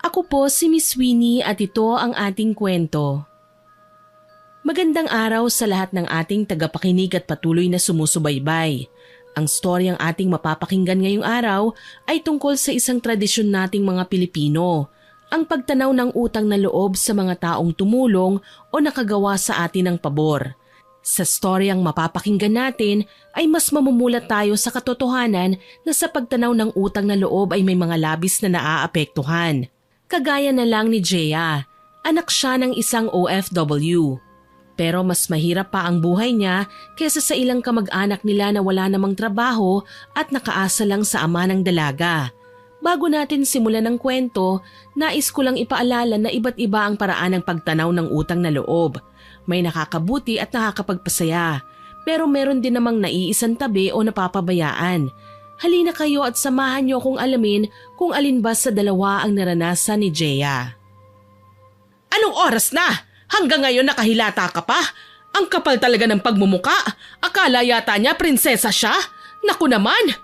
Ako po si Miss Winnie at ito ang ating kwento. Magandang araw sa lahat ng ating tagapakinig at patuloy na sumusubaybay. Ang storyang ating mapapakinggan ngayong araw ay tungkol sa isang tradisyon nating mga Pilipino, ang pagtanaw ng utang na loob sa mga taong tumulong o nakagawa sa atin ng pabor. Sa storyang mapapakinggan natin ay mas mamumulat tayo sa katotohanan na sa pagtanaw ng utang na loob ay may mga labis na naaapektuhan. Kagaya na lang ni Jea, anak siya ng isang OFW. Pero mas mahirap pa ang buhay niya kaysa sa ilang kamag-anak nila na wala namang trabaho at nakaasa lang sa ama ng dalaga. Bago natin simulan ang kwento, nais ko lang ipaalala na iba't iba ang paraan ng pagtanaw ng utang na loob. May nakakabuti at nakakapagpasaya, pero meron din namang naiisang tabi o napapabayaan. Halina kayo at samahan niyo akong alamin kung alin ba sa dalawa ang naranasan ni Jea. Anong oras na? Hanggang ngayon nakahilata ka pa? Ang kapal talaga ng pagmumuka. Akala yata niya prinsesa siya? Naku naman!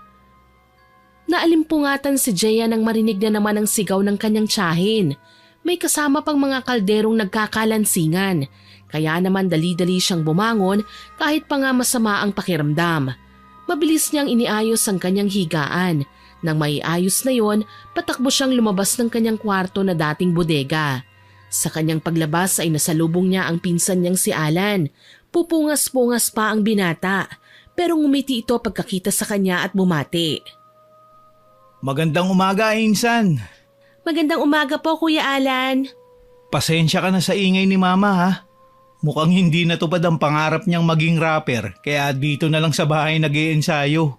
Naalimpungatan si Jea nang marinig na naman ang sigaw ng kanyang tiyahin. May kasama pang mga kalderong nagkakalansingan. Kaya naman dali-dali siyang bumangon kahit pa nga masama ang pakiramdam. Mabilis niyang iniayos ang kanyang higaan. Nang maiayos na yon, patakbo siyang lumabas ng kanyang kwarto na dating bodega. Sa kanyang paglabas ay nasalubong niya ang pinsan niyang si Alan. Pupungas-pungas pa ang binata, pero ngumiti ito pagkakita sa kanya at bumati. Magandang umaga, Insan. Magandang umaga po, Kuya Alan. Pasensya ka na sa ingay ni Mama ha. Mukhang hindi natupad ang pangarap niyang maging rapper, kaya dito na lang sa bahay nag-iensayo.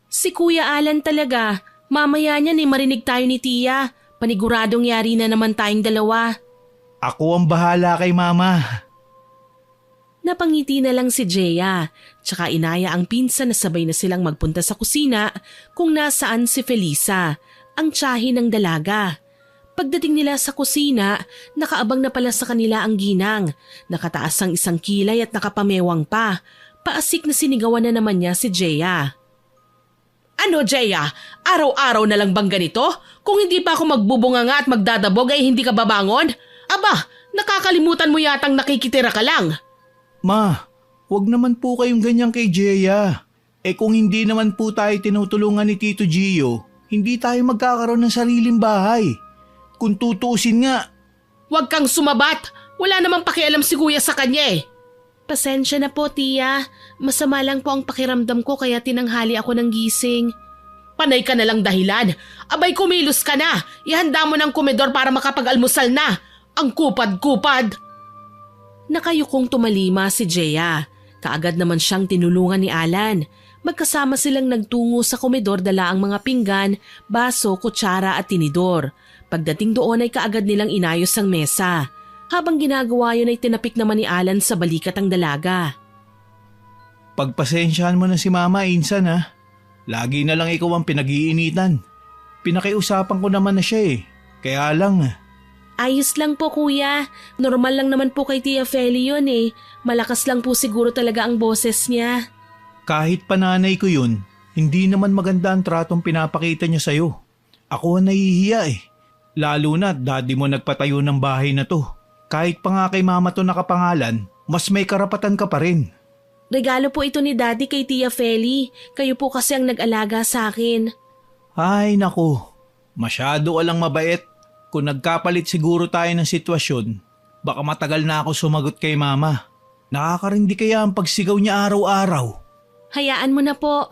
Si Kuya Alan talaga. Mamaya niyan marinig tayo ni Tia. Paniguradong yari na naman tayong dalawa. Ako ang bahala kay Mama. Napangiti na lang si Jea, tsaka inaya ang pinsan na sabay na silang magpunta sa kusina kung nasaan si Felisa, ang tiyahin ng dalaga. Pagdating nila sa kusina, nakaabang na pala sa kanila ang ginang, nakataas ang isang kilay at nakapamewang pa. Paasik na sinigawan na naman niya si Jea. Ano Jea? Araw-araw na lang bang ganito? Kung hindi pa ako magbubunga nga at magdadabog ay hindi ka babangon? Aba, nakakalimutan mo yatang nakikitira ka lang. Ma, wag naman po kayong ganyan kay Jea. Kung hindi naman po tayo tinutulungan ni Tito Gio, hindi tayo magkakaroon ng sariling bahay. Kung tutuusin nga. Huwag kang sumabat. Wala namang pakialam si Kuya sa kanya eh. Pasensya na po, Tia. Masama lang po ang pakiramdam ko kaya tinanghali ako ng gising. Panay ka na lang dahilan. Abay kumilos ka na. Ihanda mo ng komedor para makapag-almusal na. Ang kupad-kupad. Nakayukong tumalima si Jea. Kaagad naman siyang tinulungan ni Alan. Magkasama silang nagtungo sa komedor dala ang mga pinggan, baso, kutsara at tinidor. Pagdating doon ay kaagad nilang inayos ang mesa. Habang ginagawa yun ay tinapik naman ni Alan sa balikat ang dalaga. Pagpasensyahan mo na si Mama, Insan ha. Lagi na lang ikaw ang pinag-iinitan. Pinakiusapan ko naman na siya eh. Kaya lang. Ayos lang po kuya. Normal lang naman po kay Tia Feli yun eh. Malakas lang po siguro talaga ang boses niya. Kahit pananay ko yun, hindi naman maganda ang tratong pinapakita niya sa'yo. Ako ang nahihiya eh. Lalo na daddy mo nagpatayo ng bahay na to. Kahit pa nga kay Mama to nakapangalan, mas may karapatan ka pa rin. Regalo po ito ni Daddy kay Tia Feli. Kayo po kasi ang nag-alaga sa akin. Ay naku, masyado ka lang mabait. Kung nagkapalit siguro tayo ng sitwasyon, baka matagal na ako sumagot kay Mama. Nakakarindi kaya ang pagsigaw niya araw-araw. Hayaan mo na po.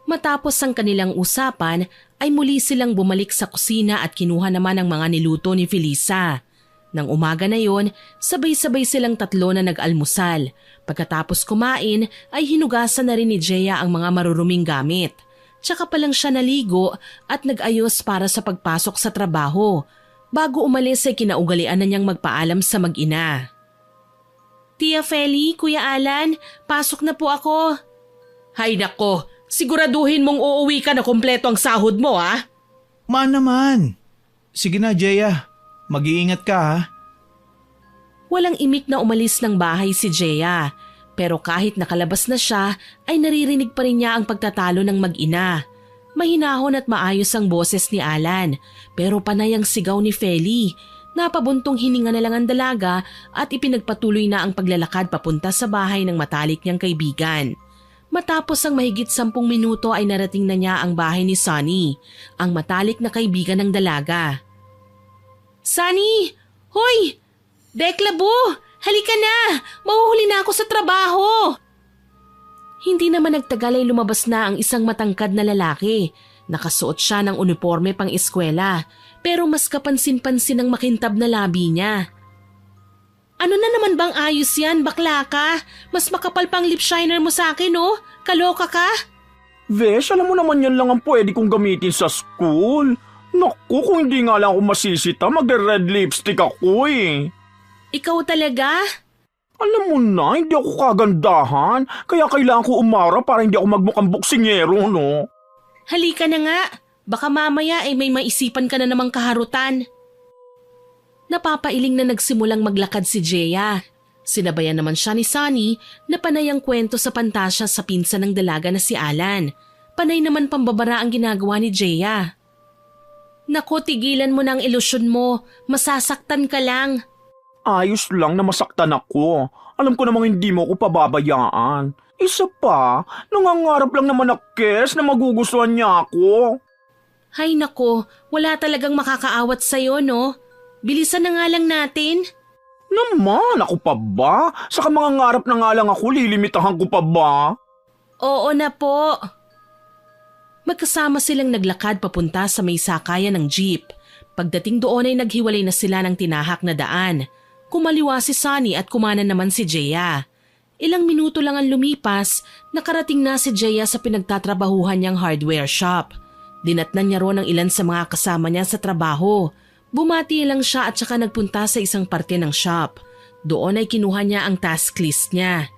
Matapos ang kanilang usapan, ay muli silang bumalik sa kusina at kinuha naman ang mga niluto ni Felisa. Nang umaga na yon, sabay-sabay silang tatlo na nag-almusal. Pagkatapos kumain, ay hinugasan na rin ni Jea ang mga maruruming gamit. Tsaka pa lang siya naligo at nag-ayos para sa pagpasok sa trabaho. Bago umalis ay kinaugalian na niyang magpaalam sa mag-ina. Tia Feli, Kuya Alan, pasok na po ako. Hay nako, siguraduhin mong uuwi ka na kompleto ang sahod mo ha? Ma naman. Sige na Jea, mag-iingat ka ha. Walang imik na umalis ng bahay si Jea. Pero kahit nakalabas na siya, ay naririnig pa rin niya ang pagtatalo ng mag-ina. Mahinahon at maayos ang boses ni Alan, pero panay ang sigaw ni Feli. Napabuntong hininga na lang ang dalaga at ipinagpatuloy na ang paglalakad papunta sa bahay ng matalik niyang kaibigan. Matapos ang mahigit 10 minuto ay narating na niya ang bahay ni Sunny, ang matalik na kaibigan ng dalaga. Sunny! Hoy! Deklabo! Halika na! Mahuhuli na ako sa trabaho! Hindi naman nagtagal ay lumabas na ang isang matangkad na lalaki. Nakasuot siya ng uniforme pang eskwela, pero mas kapansin-pansin ang makintab na labi niya. Ano na naman bang ayos yan, bakla ka? Mas makapal pang lip shiner mo sa akin, oh. Kaloka ka? Vesh, alam mo naman yan lang ang pwede kong gamitin sa school. Naku, kung hindi nga lang ako masisita, magre-red lipstick ako eh. Ikaw talaga? Alam mo na, hindi ako kagandahan, kaya kailangan ko umara para hindi ako magmukhang buksingero, no? Halika na nga. Baka mamaya ay may maisipan ka na namang kaharutan. Napapailing na nagsimulang maglakad si Jeya. Sinabayan naman siya ni Sunny na panay ang kwento sa pantasya sa pinsan ng dalaga na si Alan. Panay naman pambabara ang ginagawa ni Jeya. Naku, tigilan mo na ang ilusyon mo. Masasaktan ka lang. Ayos lang na masaktan ako. Alam ko namang hindi mo ako pababayaan. Isa pa, nangangarap lang naman na Kes na magugustuhan niya ako. Hay nako, wala talagang makakaawat sa'yo, no? Bilisan na nga lang natin. Naman, ako pa ba? Saka mga ngarap na nga lang ako, lilimitahan ko pa ba? Oo na po. Magkasama silang naglakad papunta sa may sakayan ng jeep. Pagdating doon ay naghiwalay na sila ng tinahak na daan. Kumaliwa si Sunny at kumanan naman si Jeya. Ilang minuto lang ang lumipas, nakarating na si Jeya sa pinagtatrabahuhan niyang hardware shop. Dinatnan niya ron ang ilan sa mga kasama niya sa trabaho. Bumati lang siya at saka nagpunta sa isang parte ng shop. Doon ay kinuha niya ang task list niya.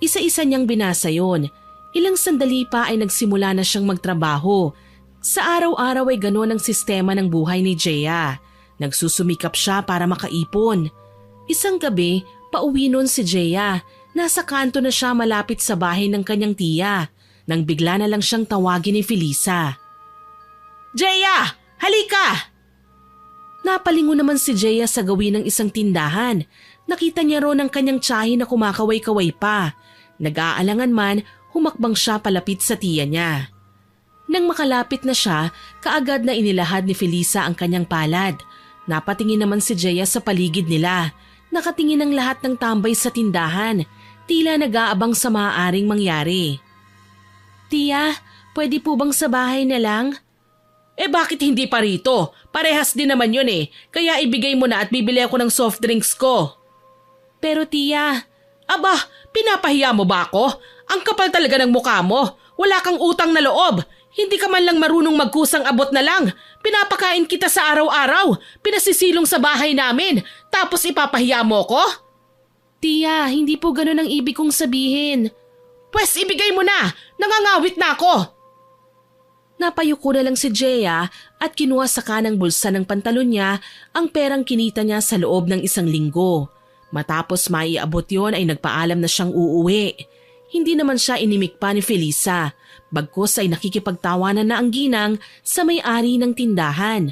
Isa-isa niyang binasa yon. Ilang sandali pa ay nagsimula na siyang magtrabaho. Sa araw-araw ay gano'n ang sistema ng buhay ni Jeya. Nagsusumikap siya para makaipon. Isang gabi, pauwi nun si Jeya. Nasa kanto na siya malapit sa bahay ng kanyang tiya. Nang bigla na lang siyang tawagin ni Felisa. Jeya! Halika! Napalingon naman si Jeya sa gawin ng isang tindahan. Nakita niya ron ang kanyang tiyahin na kumakaway-kaway pa. Nag-aalangan man, humakbang siya palapit sa tiya niya. Nang makalapit na siya, kaagad na inilahad ni Felisa ang kanyang palad. Napatingin naman si Jeya sa paligid nila. Nakatingin ang lahat ng tambay sa tindahan. Tila nag-aabang sa maaaring mangyari. Tiya, pwede po bang sa bahay na lang? Bakit hindi pa rito? Parehas din naman yun eh. Kaya ibigay mo na at bibili ako ng soft drinks ko. Pero tiya... Aba, pinapahiya mo ba ako? Ang kapal talaga ng mukha mo. Wala kang utang na loob. Hindi ka man lang marunong magkusang abot na lang. Pinapakain kita sa araw-araw. Pinasisilong sa bahay namin. Tapos ipapahiya mo ko? Tiya, hindi po ganun ang ibig kong sabihin. Pwes ibigay mo na. Nangangawit na ako. Napayuko na lang si Jeya at kinuha sa kanang bulsa ng pantalon niya ang perang kinita niya sa loob ng 1 linggo. Matapos maiabot yon ay nagpaalam na siyang uuwi. Hindi naman siya inimik pa ni Felisa. Bagkus ay nakikipagtawanan na ang ginang sa may-ari ng tindahan.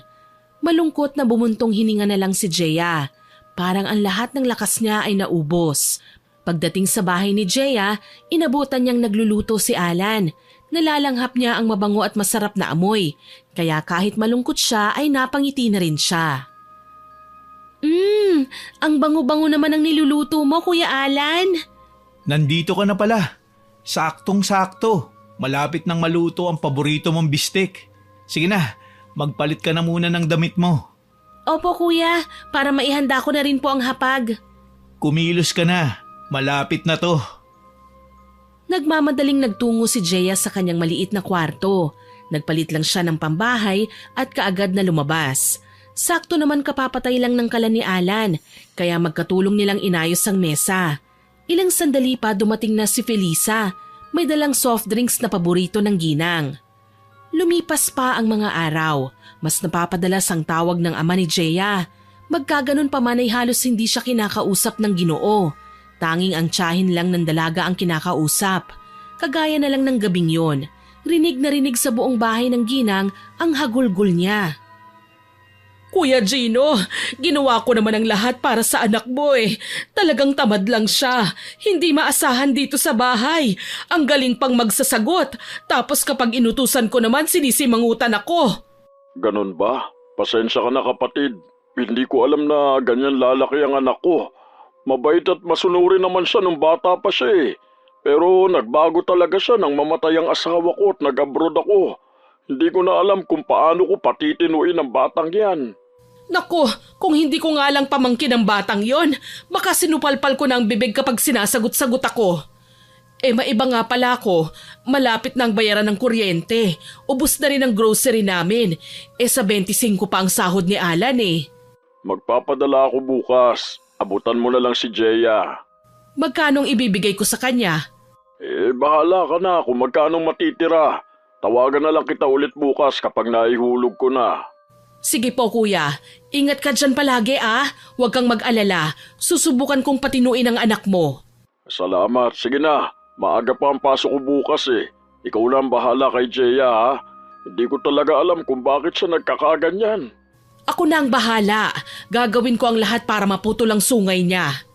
Malungkot na bumuntong hininga na lang si Jeya. Parang ang lahat ng lakas niya ay naubos. Pagdating sa bahay ni Jeya, inabutan niyang nagluluto si Alan. Nalalanghap niya ang mabango at masarap na amoy. Kaya kahit malungkot siya ay napangiti na rin siya. Ang bango-bango naman ang niluluto mo, Kuya Alan. Nandito ka na pala. Saktong-sakto. Malapit nang maluto ang paborito mong bistek. Sige na, magpalit ka na muna ng damit mo. Opo kuya, para maihanda ko na rin po ang hapag. Kumilos ka na, malapit na to. Nagmamadaling nagtungo si Jeya sa kanyang maliit na kwarto. Nagpalit lang siya ng pambahay at kaagad na lumabas. Sakto naman kapapatay lang ng kalan ni Alan, kaya magkatulong nilang inayos ang mesa. Ilang sandali pa dumating na si Felisa. May dalang soft drinks na paborito ng ginang. Lumipas pa ang mga araw. Mas napapadalas ang tawag ng ama ni Jeya. Magkaganon pa man ay halos hindi siya kinakausap ng Ginoo. Tanging ang tiyahin lang ng dalaga ang kinakausap. Kagaya na lang ng gabing yon. rinig na rinig sa buong bahay ng ginang ang hagulgol niya. Kuya Gino, ginawa ko naman ang lahat para sa anak mo eh. Talagang tamad lang siya. Hindi maasahan dito sa bahay. Ang galing pang magsasagot. Tapos kapag inutusan ko naman sinisimangutan ako. Ganon ba? Pasensya ka na kapatid. Hindi ko alam na ganyan lalaki ang anak ko. Mabait at masunurin naman siya nung bata pa siya eh. Pero nagbago talaga siya nang mamatay ang asawa ko at nag-abroad ako. Hindi ko na alam kung paano ko patitinuin ang batang yan. Naku, kung hindi ko nga lang pamangkin ang batang yon, baka sinupalpal ko na ang bibig kapag sinasagot-sagot ako. Maiba nga pala ako, malapit na ang bayaran ng kuryente. Ubus na rin ang grocery namin. Sa 25 pa ang sahod ni Alan eh. Magpapadala ako bukas. Abutan mo na lang si Jeya. Magkanong ibibigay ko sa kanya? Bahala ka na kung magkano matitira. Tawagan na lang kita ulit bukas kapag naihulog ko na. Sige po kuya, ingat ka dyan palagi ah. Huwag kang mag-alala, susubukan kong patinuin ang anak mo. Salamat. Sige na. Maaga pa ang pasok ko bukas eh. Ikaw na ang bahala kay Jeya ha. Hindi ko talaga alam kung bakit siya nagkakaganyan. Ako na ang bahala. Gagawin ko ang lahat para maputol ang sungay niya.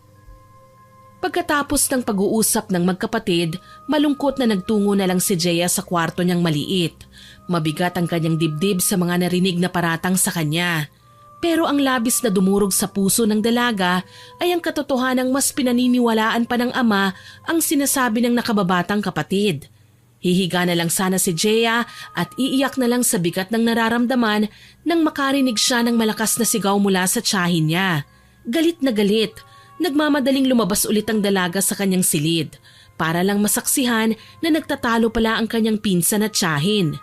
Pagkatapos ng pag-uusap ng magkapatid, malungkot na nagtungo na lang si Jeya sa kwarto niyang maliit. Mabigat ang kanyang dibdib sa mga narinig na paratang sa kanya. Pero ang labis na dumurog sa puso ng dalaga ay ang katotohanang mas pinaniniwalaan pa ng ama ang sinasabi ng nakababatang kapatid. Hihiga na lang sana si Jeya at iiyak na lang sa bigat ng nararamdaman nang makarinig siya ng malakas na sigaw mula sa tiyahin niya. Galit na galit, nagmamadaling lumabas ulit ang dalaga sa kanyang silid para lang masaksihan na nagtatalo pala ang kanyang pinsan at tiyahin.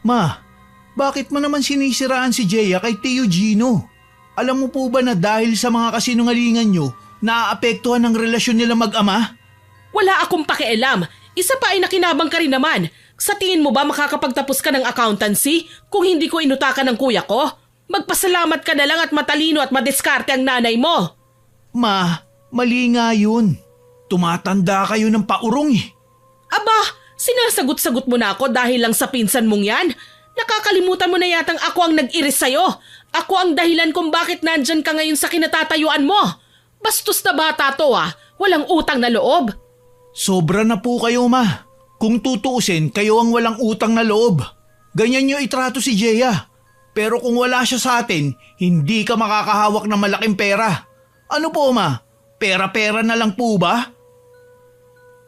Ma, bakit mo naman sinisiraan si Jeya kay Tio Gino? Alam mo po ba na dahil sa mga kasinungalingan nyo, naaapektuhan ang relasyon nila mag-ama? Wala akong pakialam. Isa pa ay nakinabang ka rin naman. Sa tingin mo ba makakapagtapos ka ng accountancy kung hindi ko inutakan ng kuya ko? Magpasalamat ka na lang at matalino at madiskarte ang nanay mo. Ma, mali nga yun. Tumatanda kayo ng paurong eh. Aba, sinasagot-sagot mo na ako dahil lang sa pinsan mong yan? Nakakalimutan mo na yatang ako ang nag-iris sa'yo. Ako ang dahilan kung bakit nandyan ka ngayon sa kinatatayuan mo. Bastos na bata to ah. Walang utang na loob. Sobra na po kayo, ma. Kung tutuusin, kayo ang walang utang na loob. Ganyan nyo itrato si Jeya. Pero kung wala siya sa atin, hindi ka makakahawak ng malaking pera. Ano po, ma? Pera-pera na lang po ba?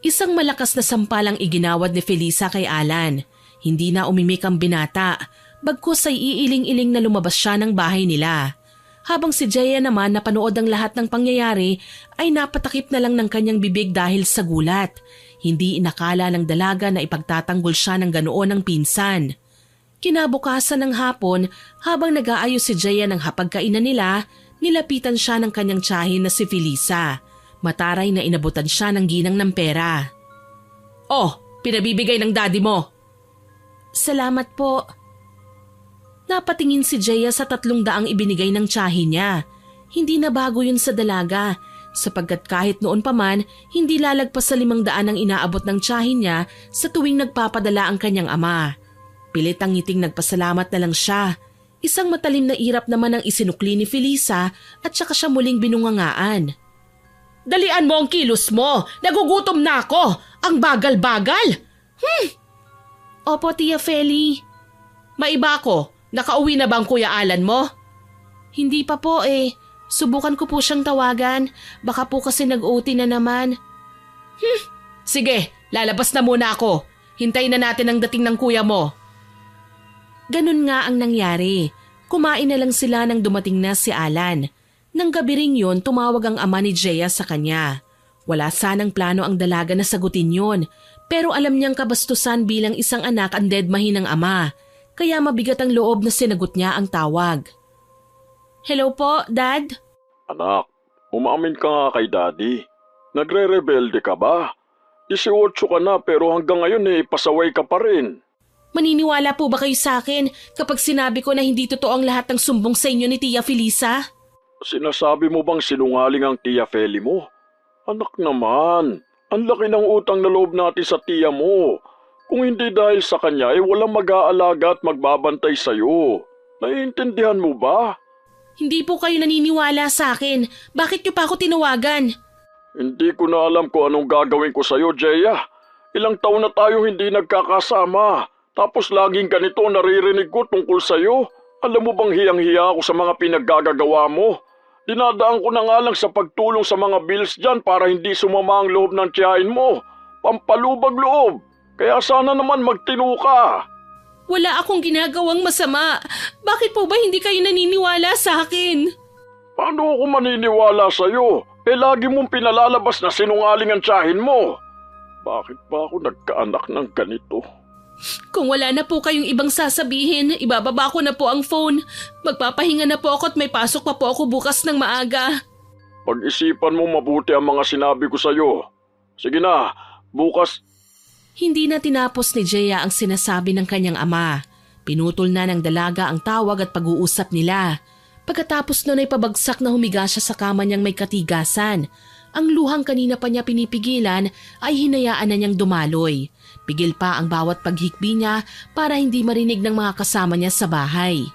Isang malakas na sampalang iginawad ni Felisa kay Alan. Hindi na umimik ang binata, bagkus ay iiling-iling na lumabas siya ng bahay nila. Habang si Jeya naman napanood ang lahat ng pangyayari ay napatakip na lang ng kanyang bibig dahil sa gulat. Hindi inakala ng dalaga na ipagtatanggol siya ng ganoon ng pinsan. Kinabukasan ng hapon, habang nag-aayos si Jeya ng hapagkainan nila, nilapitan siya ng kanyang tiyahin na si Felisa. Mataray na inabutan siya ng ginang ng pera. Oh, pinabibigay ng daddy mo. Salamat po. Napatingin si Jeya sa 300 ibinigay ng tiyahin niya. Hindi na bago yun sa dalaga, sapagkat kahit noon pa man, hindi lalagpas sa 500 ang inaabot ng tiyahin niya sa tuwing nagpapadala ang kanyang ama. Pilit ang ngiting nagpasalamat na lang siya. Isang matalim na irap naman ang isinukli ni Felisa at saka siya muling binungangaan. Dalian mo ang kilos mo! Nagugutom na ako! Ang bagal-bagal! Opo, Tia Feli. Maiba ako. Nakauwi na ba ang Kuya Alan mo? Hindi pa po eh. Subukan ko po siyang tawagan. Baka po kasi nag-OT na naman. Sige, lalabas na muna ako. Hintayin na natin ang dating ng kuya mo. Ganun nga ang nangyari. Kumain na lang sila nang dumating na si Alan. Nang gabi ring yun, tumawag ang ama ni Jeya sa kanya. Wala sanang plano ang dalaga na sagutin yun, pero alam niyang kabastusan bilang isang anak ang dedmahin ng ama, kaya mabigat ang loob na sinagot niya ang tawag. Hello po, Dad? Anak, umaamin ka nga kay Daddy. Nagre-rebelde ka ba? 18 ka na pero hanggang ngayon pasaway ka pa rin. Maniniwala po ba kayo sa akin kapag sinabi ko na hindi totoo ang lahat ng sumbong sa inyo ni Tia Felisa? Sinasabi mo bang sinungaling ang Tia Feli mo? Anak naman, ang laki ng utang na loob natin sa tiya mo. Kung hindi dahil sa kanya, walang mag-aalaga at magbabantay sa'yo. Naiintindihan mo ba? Hindi po kayo naniniwala sa akin. Bakit niyo pa ako tinawagan? Hindi ko na alam kung anong gagawin ko sa'yo, Jeya. Ilang taon na tayo hindi nagkakasama. Tapos laging ganito naririnig ko tungkol sa'yo. Alam mo bang hiyang-hiya ako sa mga pinaggagawa mo? Dinadaan ko na nga lang sa pagtulong sa mga bills dyan para hindi sumama ang loob ng tiyahin mo. Pampalubag loob. Kaya sana naman magtino ka. Wala akong ginagawang masama. Bakit po ba hindi kayo naniniwala sa akin? Paano ako maniniwala sa'yo? Lagi mong pinalalabas na sinungaling ang tiyahin mo. Bakit ba ako nagkaanak ng ganito? Kung wala na po kayong ibang sasabihin, ibababa ko na po ang phone. Magpapahinga na po ako at may pasok pa po ako bukas ng maaga. Pag-isipan mo mabuti ang mga sinabi ko sa'yo. Sige na, bukas. Hindi na tinapos ni Jeya ang sinasabi ng kanyang ama. Pinutol na ng dalaga ang tawag at pag-uusap nila. Pagkatapos nun ay pabagsak na humiga siya sa kama niyang may katigasan. Ang luhang kanina pa niya pinipigilan ay hinayaan na niyang dumaloy. Pigil pa ang bawat paghikbi niya para hindi marinig ng mga kasama niya sa bahay.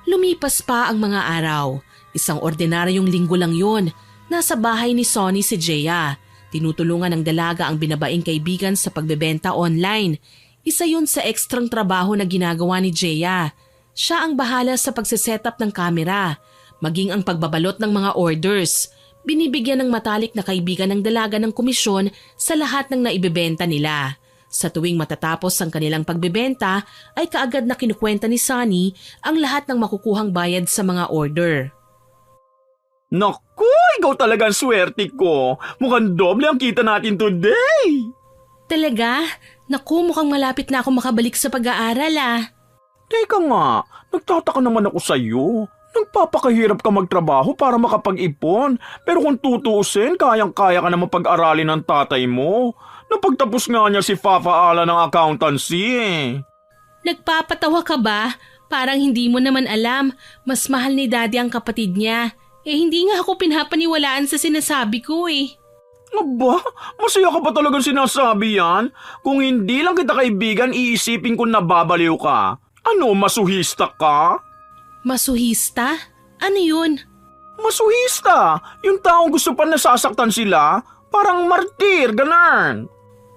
Lumipas pa ang mga araw. Isang ordinaryong linggo lang yun. Nasa bahay ni Sonny si Jeya. Tinutulungan ng dalaga ang binabaing kaibigan sa pagbebenta online. Isa yun sa ekstrang trabaho na ginagawa ni Jeya. Siya ang bahala sa pagsisetup ng kamera, maging ang pagbabalot ng mga orders. Binibigyan ng matalik na kaibigan ng dalaga ng komisyon sa lahat ng naibebenta nila. Sa tuwing matatapos ang kanilang pagbebenta ay kaagad na kinukwenta ni Sonny ang lahat ng makukuhang bayad sa mga order. Naku, ikaw talagang swerte ko. Mukhang doble ang kita natin today. Talaga? Naku, mukhang malapit na ako makabalik sa pag-aaral Teka nga, nagtataka naman ako sa'yo. Nagpapakahirap ka magtrabaho para makapag-ipon. Pero kung tutuusin, kayang-kaya ka naman pag-aralin ng tatay mo. Napagtapos nga niya si Fafa Ala ng accountancy Nagpapatawa ka ba? Parang hindi mo naman alam. Mas mahal ni Daddy ang kapatid niya. Hindi nga ako pinapaniwalaan sa sinasabi ko Aba, masaya ka pa talagang sinasabi yan? Kung hindi lang kita kaibigan, iisipin ko na babaliw ka. Ano, masuhista ka? Masuhista? Ano yun? Masuhista! Yung taong gusto pa nasasaktan sila, parang martir, ganun.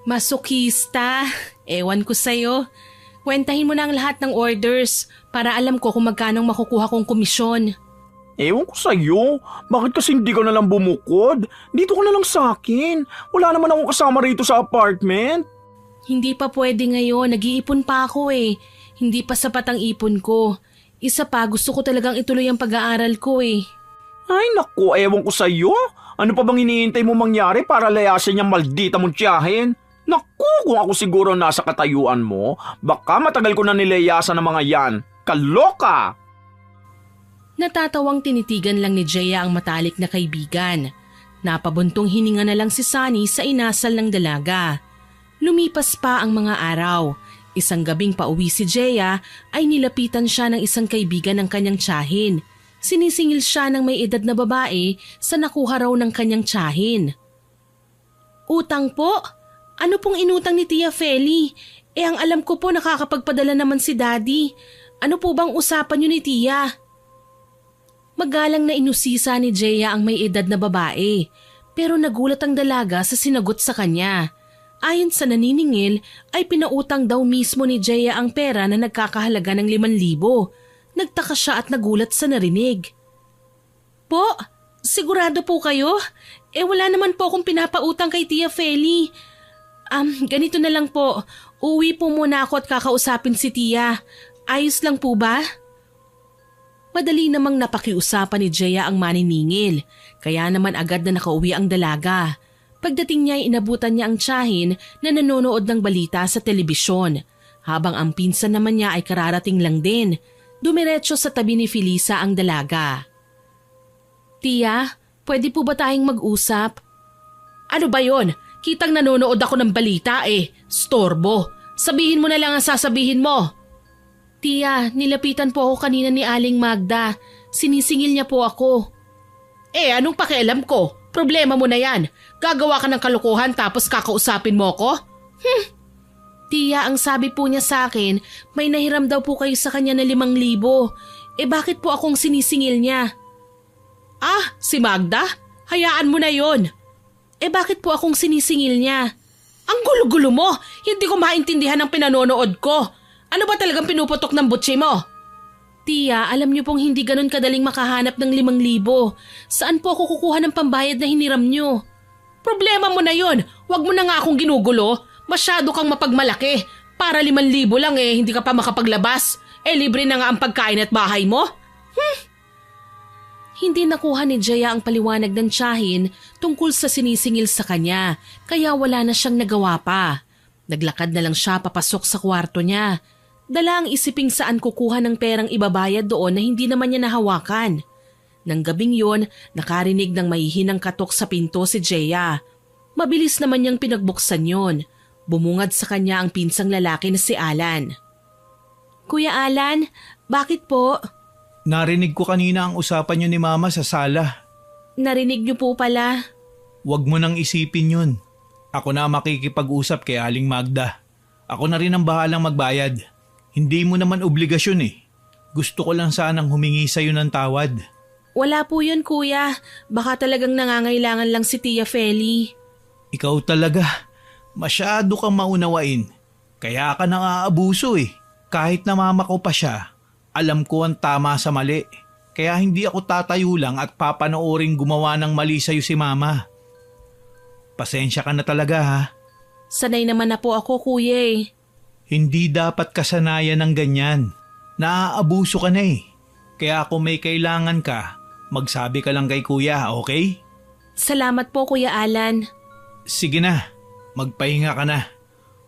Masokista? Ewan ko sa'yo. Kwentahin mo na ang lahat ng orders para alam ko kung magkano makukuha kong komisyon. Ewan ko sa'yo, bakit kasi hindi ka nalang bumukod? Dito ka nalang sa'kin. Wala naman akong kasama rito sa apartment. Hindi pa pwede ngayon, nag-iipon pa ako Hindi pa sapat ang ipon ko. Isa pa, gusto ko talagang ituloy ang pag-aaral ko Ay naku, ewan ko sa'yo. Ano pa bang iniintay mo mangyari para layasin niyang maldita mong tiyahin? Naku, kung ako siguro nasa katayuan mo, baka matagal ko na nilayasan ng mga yan. Kaloka! Natatawang tinitigan lang ni Jeya ang matalik na kaibigan. Napabuntong hininga na lang si Sonny sa inasal ng dalaga. Lumipas pa ang mga araw. Isang gabing pauwi si Jeya ay nilapitan siya ng isang kaibigan ng kanyang tiyahin. Sinisingil siya ng may edad na babae sa nakuha raw ng kanyang tiyahin. Utang po? Ano pong inutang ni Tia Feli? Ang alam ko po nakakapagpadala naman si Daddy. Ano po bang usapan niyo ni Tia? Magalang na inusisa ni Jeya ang may edad na babae, pero nagulat ang dalaga sa sinagot sa kanya. Ayon sa naniningil ay pinautang daw mismo ni Jeya ang pera na nagkakahalaga ng 5,000. Nagtaka siya at nagulat sa narinig. Po, sigurado po kayo? Wala naman po akong pinapautang kay Tia Feli. Ganito na lang po. Uwi po muna ako at kakausapin si Tia. Ayos lang po ba? Madali namang napakiusapan ni Jeya ang maniningil, kaya naman agad na nakauwi ang dalaga. Pagdating niya ay inabutan niya ang tiyahin na nanonood ng balita sa telebisyon, habang ang pinsan naman niya ay kararating lang din. Dumiretso sa tabi ni Felisa ang dalaga. Tia, pwede po ba tayong mag-usap? Ano ba yon? Kitang nanonood ako ng balita Storbo. Sabihin mo na lang ang sasabihin mo. Tia, nilapitan po ako kanina ni Aling Magda. Sinisingil niya po ako. Anong pakialam ko? Problema mo na yan. Gagawa ka ng kalokohan tapos kakausapin mo ko? Tiya, ang sabi po niya sa akin, may nahiram daw po kayo sa kanya na 5,000. Bakit po akong sinisingil niya? Ah, si Magda? Hayaan mo na yon. Bakit po akong sinisingil niya? Ang gulo-gulo mo! Hindi ko maintindihan ang pinanonood ko. Ano ba talagang pinuputok ng butsi mo? Tiya, alam niyo pong hindi ganun kadaling makahanap ng 5,000. Saan po ako kukuha ng pambayad na hiniram niyo? Problema mo na yon. Huwag mo na nga akong ginugulo. Masyado kang mapagmalaki. Para 5,000 lang hindi ka pa makapaglabas. Libre na nga ang pagkain at bahay mo. Hindi nakuha ni Jaya ang paliwanag ng tiyahin tungkol sa sinisingil sa kanya, kaya wala na siyang nagawa pa. Naglakad na lang siya papasok sa kwarto niya. Dala ang isiping saan kukuha ng perang ibabayad doon na hindi naman niya nahawakan. Nang gabing yon, nakarinig ng mahihinang katok sa pinto si Jaya. Mabilis naman niyang pinagbuksan yon. Bumungad sa kanya ang pinsang lalaki na si Alan. Kuya Alan, bakit po? Narinig ko kanina ang usapan niyo ni Mama sa sala. Narinig niyo po pala. Huwag mo nang isipin yun. Ako na makikipag-usap kay Aling Magda. Ako na rin ang bahalang magbayad. Hindi mo naman obligasyon Gusto ko lang sanang humingi sa'yo ng tawad. Wala po yun, kuya. Baka talagang nangangailangan lang si Tia Feli. Ikaw talaga. Masyado kang maunawain. Kaya ka nang aabuso Kahit na mama ko pa siya, alam ko ang tama sa mali. Kaya hindi ako tatayo lang at papanooring gumawa ng mali sa'yo si Mama. Pasensya ka na talaga ha. Sanay naman na po ako, kuya Hindi dapat kasanayan ng ganyan. Naaabuso ka na Kaya kung may kailangan ka, magsabi ka lang kay kuya, okay? Salamat po, Kuya Alan. Sige na, magpahinga ka na.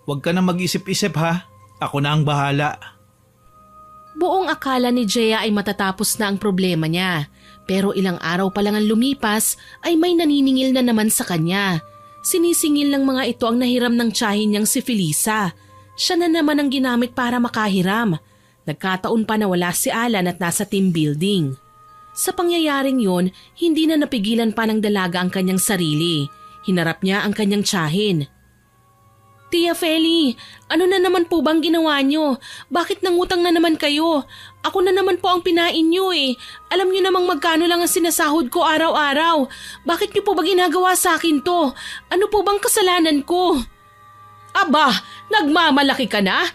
Huwag ka na mag-isip-isip ha. Ako na ang bahala. Buong akala ni Jaya ay matatapos na ang problema niya. Pero ilang araw pa lang ang lumipas ay may naniningil na naman sa kanya. Sinisingil ng mga ito ang nahiram ng tiyahin niyang si Felisa. Siya na naman ang ginamit para makahiram. Nagkataon pa na wala si Alan at nasa team building. Sa pangyayaring yon, hindi na napigilan pa ng dalaga ang kanyang sarili. Hinarap niya ang kanyang tiyahin. Tia Feli, ano na naman po bang ginawa niyo? Bakit nangutang na naman kayo? Ako na naman po ang pinain niyo Alam niyo namang magkano lang ang sinasahod ko araw-araw. Bakit niyo po ba ginagawa sa akin to? Ano po bang kasalanan ko? Aba, nagmamalaki ka na?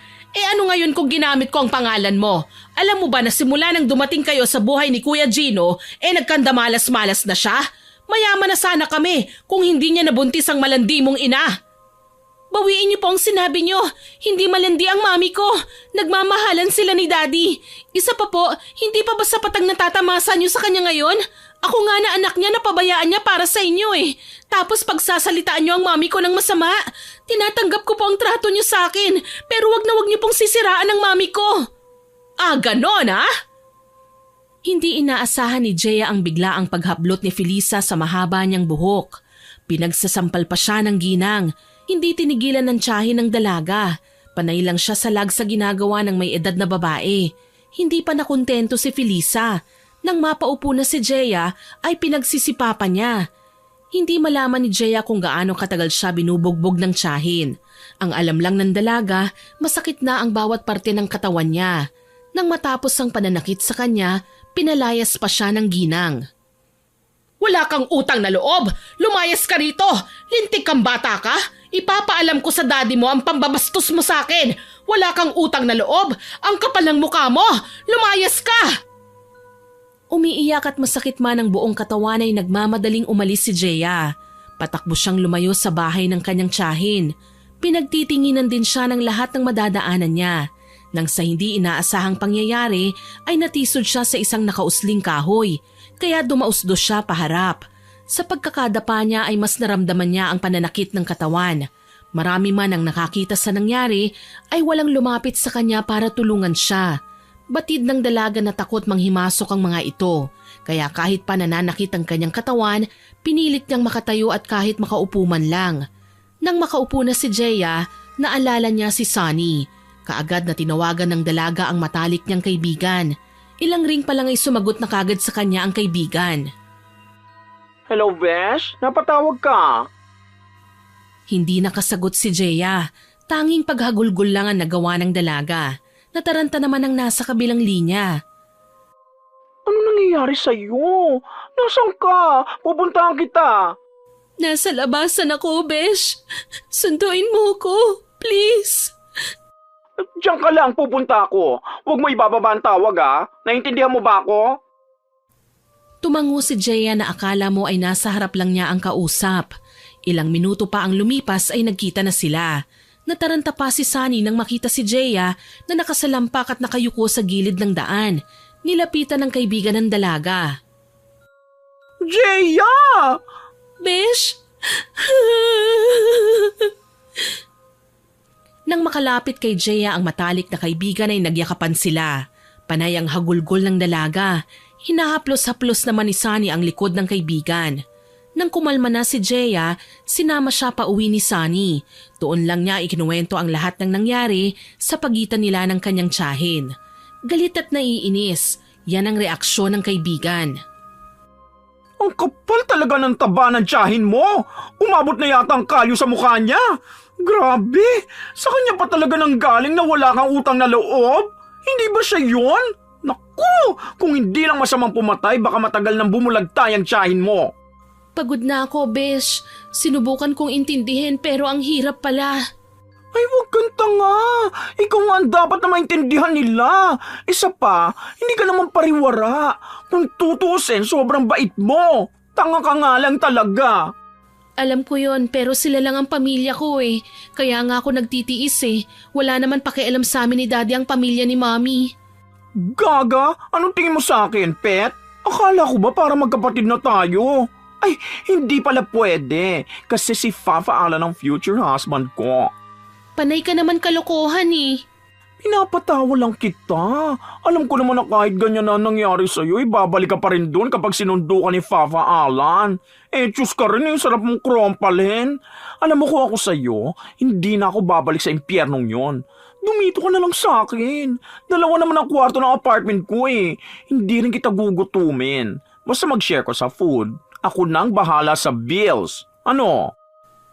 Ano ngayon kung ginamit ko ang pangalan mo? Alam mo ba na simula nang dumating kayo sa buhay ni Kuya Gino, nagkandamalas-malas na siya? Mayaman na sana kami kung hindi niya nabuntis ang malandi mong ina. Bawiin niyo po ang sinabi niyo. Hindi malandi ang mami ko. Nagmamahalan sila ni Daddy. Isa pa po, hindi pa ba sapat ang natatamasa niyo sa kanya ngayon? Ako nga na anak niya, napabayaan niya para sa inyo Tapos pagsasalitaan niyo ang mami ko ng masama. Tinatanggap ko po ang trato niyo sa akin, pero wag na wag niyo pong sisiraan ang mami ko. Ah, ganon Hindi inaasahan ni Jaya ang biglaang paghablot ni Felisa sa mahaba niyang buhok. Pinagsasampal pa siya ng ginang. Hindi tinigilan ng tiyahin ng dalaga. Panay lang siya salag sa ginagawa ng may edad na babae. Hindi pa nakontento si Felisa. Nang mapaupo na si Jaya ay pinagsisipapan niya. Hindi malaman ni Jaya kung gaano katagal siya binubugbog ng tiyahin. Ang alam lang ng dalaga, masakit na ang bawat parte ng katawan niya. Nang matapos ang pananakit sa kanya, pinalayas pa siya ng ginang. Wala kang utang na loob! Lumayas ka rito! Lintik kang bata ka! Ipapaalam ko sa daddy mo ang pambabastos mo sa akin! Wala kang utang na loob! Ang kapal ng mukha mo! Lumayas ka! Umiiyak at masakit man ang buong katawan ay nagmamadaling umalis si Jaya. Patakbo siyang lumayo sa bahay ng kanyang tiyahin. Pinagtitinginan din siya ng lahat ng madadaanan niya. Nang sa hindi inaasahang pangyayari ay natisod siya sa isang nakausling kahoy. Kaya dumausdos siya paharap. Sa pagkakadapa niya ay mas naramdaman niya ang pananakit ng katawan. Marami man ang nakakita sa nangyari ay walang lumapit sa kanya para tulungan siya. Batid ng dalaga na takot manghimasok ang mga ito. Kaya kahit pa nananakit ang kanyang katawan, pinilit niyang makatayo at kahit makaupo man lang. Nang makaupo na si Jaya, naalala niya si Sunny. Kaagad na tinawagan ng dalaga ang matalik niyang kaibigan. Ilang ring pa lang ay sumagot na kagad sa kanya ang kaibigan. Hello, Besh? Napatawag ka? Hindi nakasagot si Jaya. Tanging paghagulgol lang ang nagawa ng dalaga. Nataranta naman ang nasa kabilang linya. Ano nangyayari sa'yo? Nasaan ka? Pupuntahan kita. Nasa labasan ako, besh. Sunduin mo ko, please. Diyan ka lang, pupunta ako. Huwag mo ibababa ang tawag, ha? Naintindihan mo ba ako? Tumango si Jeya na akala mo ay nasa harap lang niya ang kausap. Ilang minuto pa ang lumipas ay nagkita na sila. Nataranta pa si Sunny nang makita si Jeya na nakasalampak at nakayuko sa gilid ng daan. Nilapitan ng kaibigan ng dalaga. Jeya! Besh! Nang makalapit kay Jeya ang matalik na kaibigan ay nagyakapan sila. Panay ang hagulgol ng dalaga. Hinahaplos-haplos naman ni Sunny ang likod ng kaibigan. Nang kumalma na si Jeya, sinama siya pa uwi ni Sunny. Doon lang niya ikinuwento ang lahat ng nangyari sa pagitan nila ng kanyang tiyahin. Galit at naiinis, yan ang reaksyon ng kaibigan. Ang kapal talaga ng taba ng tiyahin mo. Umabot na yata ang kalyo sa mukha niya. Grabe, sa kanya pa talaga nang galing na wala kang utang na loob? Hindi ba siya yun? Naku, kung hindi lang masamang pumatay, baka matagal nang bumulagtay ang tiyahin mo. Pagod na ako, besh. Sinubukan kong intindihin pero ang hirap pala. Ay, huwag kang tanga. Ikaw nga ang dapat na maintindihan nila. Isa pa, hindi ka naman pariwara. Kung tutusin, sobrang bait mo. Tanga ka nga lang talaga. Alam ko yon pero sila lang ang pamilya ko eh. Kaya nga ako nagtitiis eh. Wala naman pakialam sa amin ni Daddy ang pamilya ni Mommy. Gaga, anong tingin mo sa akin, pet? Akala ko ba para magkapatid na tayo? Ay, hindi pala pwede. Kasi si Fafa Alan ang future husband ko. Panay ka naman kalokohan eh. Pinapatawa lang kita. Alam ko naman na kahit ganyan na nangyari sa'yo, ibabalik ka pa rin doon kapag sinundo ka ni Fafa Alan. Chus ka rin eh, sarap mong krompalin. Alam mo ko ako sa'yo, hindi na ako babalik sa impyernong yon. Dumito ka na lang sa akin. Dalawa naman ang kwarto ng apartment ko eh. Hindi rin kita gugutumin. Basta mag-share ko sa food. Ako nang bahala sa bills. Ano?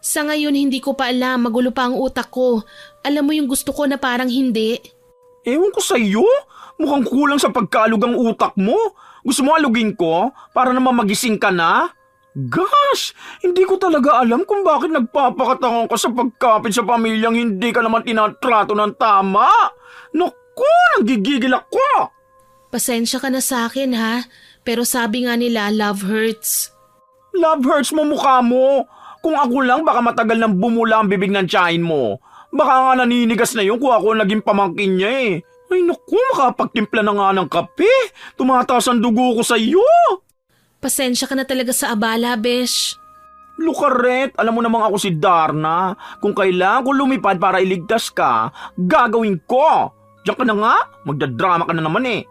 Sa ngayon hindi ko pa alam, magulo pa ang utak ko. Alam mo yung gusto ko na parang hindi. Ewan ko sa'yo. Mukhang kulang sa pagkaalog ang utak mo. Gusto mo alugin ko para naman magising ka na? Gosh! Hindi ko talaga alam kung bakit nagpapakatangan ka sa pagkapit sa pamilyang hindi ka naman tinatrato ng tama. Naku, nanggigigil ako. Pasensya ka na sa akin ha, pero sabi nga nila love hurts. Love hurts mo mukha mo. Kung ako lang, baka matagal nang bumula ang bibig ng tiyahin mo. Baka nga naninigas na yun kung ako naging pamangkin niya eh. Ay naku, makapagtimpla na nga ng kape. Tumataas ang dugo ko sa iyo. Pasensya ka na talaga sa abala, besh. Lukaret, alam mo namang ako si Darna. Kung kailangan ko lumipad para iligtas ka, gagawin ko. Diyan ka na nga, magdadrama ka na naman eh.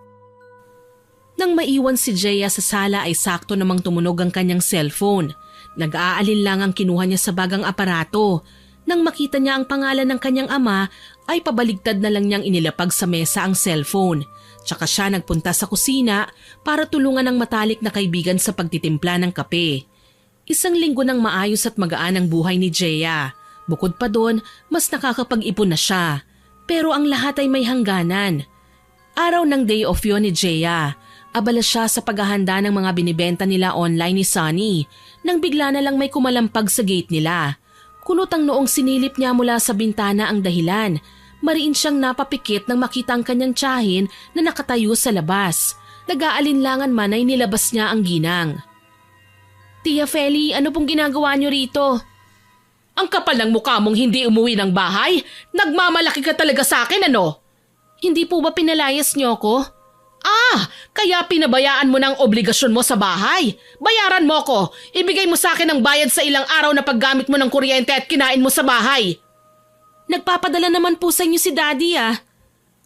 Nang maiwan si Jeya sa sala ay sakto namang tumunog ang kanyang cellphone. Nag-aalin lang ang kinuha niya sa bagang aparato. Nang makita niya ang pangalan ng kanyang ama, ay pabaligtad na lang niyang inilapag sa mesa ang cellphone. Tsaka siya nagpunta sa kusina para tulungan ang matalik na kaibigan sa pagtitimpla ng kape. Isang linggo ng maayos at magaan ang buhay ni Jeya. Bukod pa doon, mas nakakapag-ipon na siya. Pero ang lahat ay may hangganan. Araw ng day off yun ni Jeya. Abala siya sa paghahanda ng mga binibenta nila online ni Sunny nang bigla na lang may kumalampag sa gate nila. Kunot ang noong sinilip niya mula sa bintana ang dahilan. Mariin siyang napapikit nang makita ang kanyang tiyahin na nakatayo sa labas. Nag-aalinlangan man ay nilabas niya ang ginang. Tia Feli, ano pong ginagawa niyo rito? Ang kapal ng mukha mong hindi umuwi ng bahay? Nagmamalaki ka talaga sa akin, ano? Hindi po ba pinalayas niyo ko? Kaya pinabayaan mo ng obligasyon mo sa bahay. Bayaran mo ko. Ibigay mo sa akin ang bayad sa ilang araw na paggamit mo ng kuryente at kinain mo sa bahay. Nagpapadala naman po sa inyo si Daddy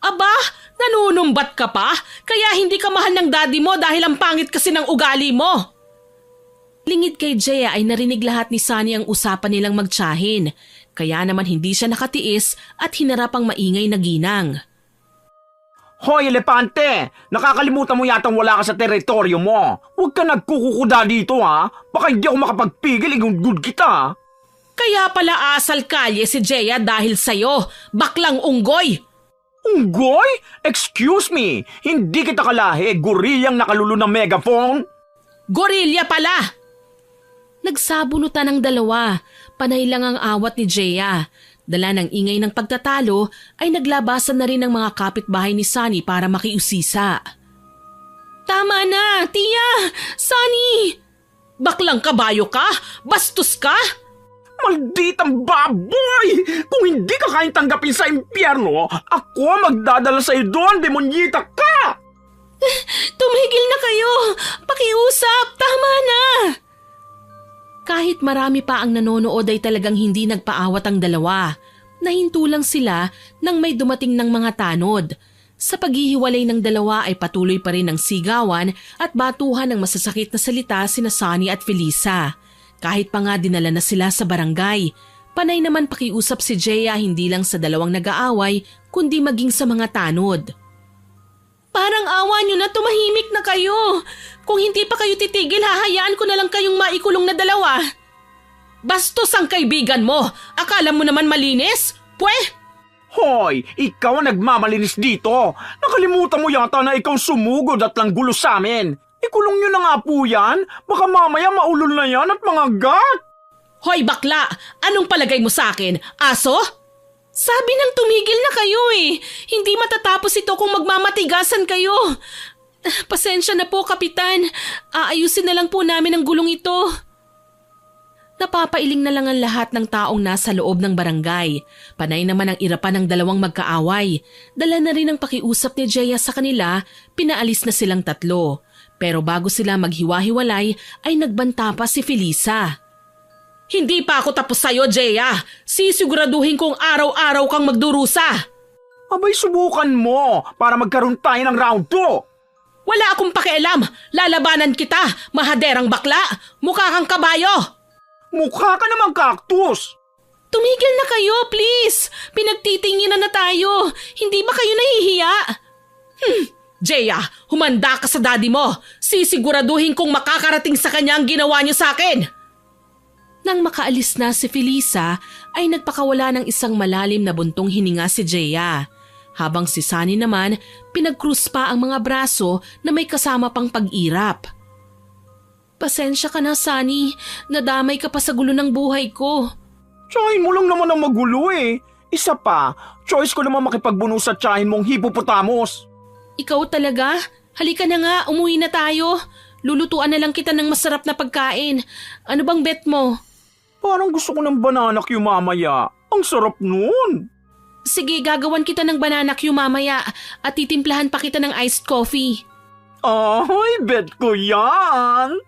Aba, nanunumbat ka pa? Kaya hindi ka mahal ng Daddy mo dahil ang pangit kasi ng ugali mo. Lingid kay Jeya ay narinig lahat ni Sunny ang usapan nilang magtiyahin. Kaya naman hindi siya nakatiis at hinarap ang maingay na ginang. Hoy, elepante! Nakakalimutan mo yatang wala ka sa teritoryo mo. Huwag ka nagkukukuda dito ha. Baka hindi ako makapagpigil, igugud kita. Kaya pala asal kalye si Jeya dahil sa'yo, baklang unggoy! Unggoy? Excuse me, hindi kita kalahi, goriyang nakalulo ng megaphone. Gorilya pala! Nagsabunutan ng dalawa, panay lang ang awat ni Jeya. Dala ng ingay ng pagtatalo ay naglabasan na rin ng mga kapitbahay ni Sunny para makiusisa. Tama na, Tia! Sunny! Baklang kabayo ka? Bastos ka? Malditang baboy! Kung hindi ka kayang tanggapin sa impyerno, ako magdadala sa'yo doon, demonyita ka! Tumigil na kayo! Pakiusap! Tama na! Kahit marami pa ang nanonood ay talagang hindi nagpaawat ang dalawa. Nahinto lang sila nang may dumating ng mga tanod. Sa paghihiwalay ng dalawa ay patuloy pa rin ang sigawan at batuhan ng masasakit na salita sina Sunny at Felisa. Kahit pa nga dinala na sila sa barangay, panay naman pakiusap si Jeya hindi lang sa dalawang nag-aaway kundi maging sa mga tanod. Parang awa nyo na, tumahimik na kayo. Kung hindi pa kayo titigil, hahayaan ko na lang kayong maikulong na dalawa. Bastos ang kaibigan mo. Akala mo naman malinis? Pweh! Hoy, ikaw ang nagmamalinis dito. Nakalimutan mo yata na ikaw sumugod at lang gulo sa amin. Ikulong nyo na nga po yan. Baka mamaya maulol na yan at mga gat. Hoy bakla, anong palagay mo sa akin? Aso? Sabi nang tumigil na kayo eh. Hindi matatapos ito kung magmamatigasan kayo. Pasensya na po, Kapitan. Aayusin na lang po namin ang gulong ito. Napapailing na lang ang lahat ng taong nasa loob ng barangay. Panay naman ang irapan ng dalawang magkaaway. Dala na rin ang pakiusap ni Jeya sa kanila, pinaalis na silang tatlo. Pero bago sila maghiwa-hiwalay ay nagbanta pa si Felisa. Hindi pa ako tapos sa'yo, Jeya. Sisiguraduhin kong araw-araw kang magdurusa. Abay, subukan mo para magkaroon tayo ng round 2. Wala akong pakialam. Lalabanan kita, mahaderang bakla. Mukha kang kabayo. Mukha ka namang cactus. Tumigil na kayo, please. Pinagtitinginan na tayo. Hindi ba kayo nahihiya? Jeya, humanda ka sa daddy mo. Sisiguraduhin kong makakarating sa kanya ang ginawa niyo sa akin. Nang makaalis na si Felisa, ay nagpakawala ng isang malalim na buntong hininga si Jeya. Habang si Sunny naman, pinagkrus pa ang mga braso na may kasama pang pag-irap. Pasensya ka na, Sunny. Nadamay ka pa sa gulo ng buhay ko. Tsahin mo lang naman ang magulo eh. Isa pa, choice ko naman makipagbuno sa tsahin mong hippopotamus. Ikaw talaga? Halika na nga, umuwi na tayo. Lulutuan na lang kita ng masarap na pagkain. Ano bang bet mo? Parang gusto ko ng banana Q mamaya. Ang sarap nun. Sige, gagawan kita ng banana Q mamaya at titimplahan pa kita ng iced coffee. Ay, bet ko yan.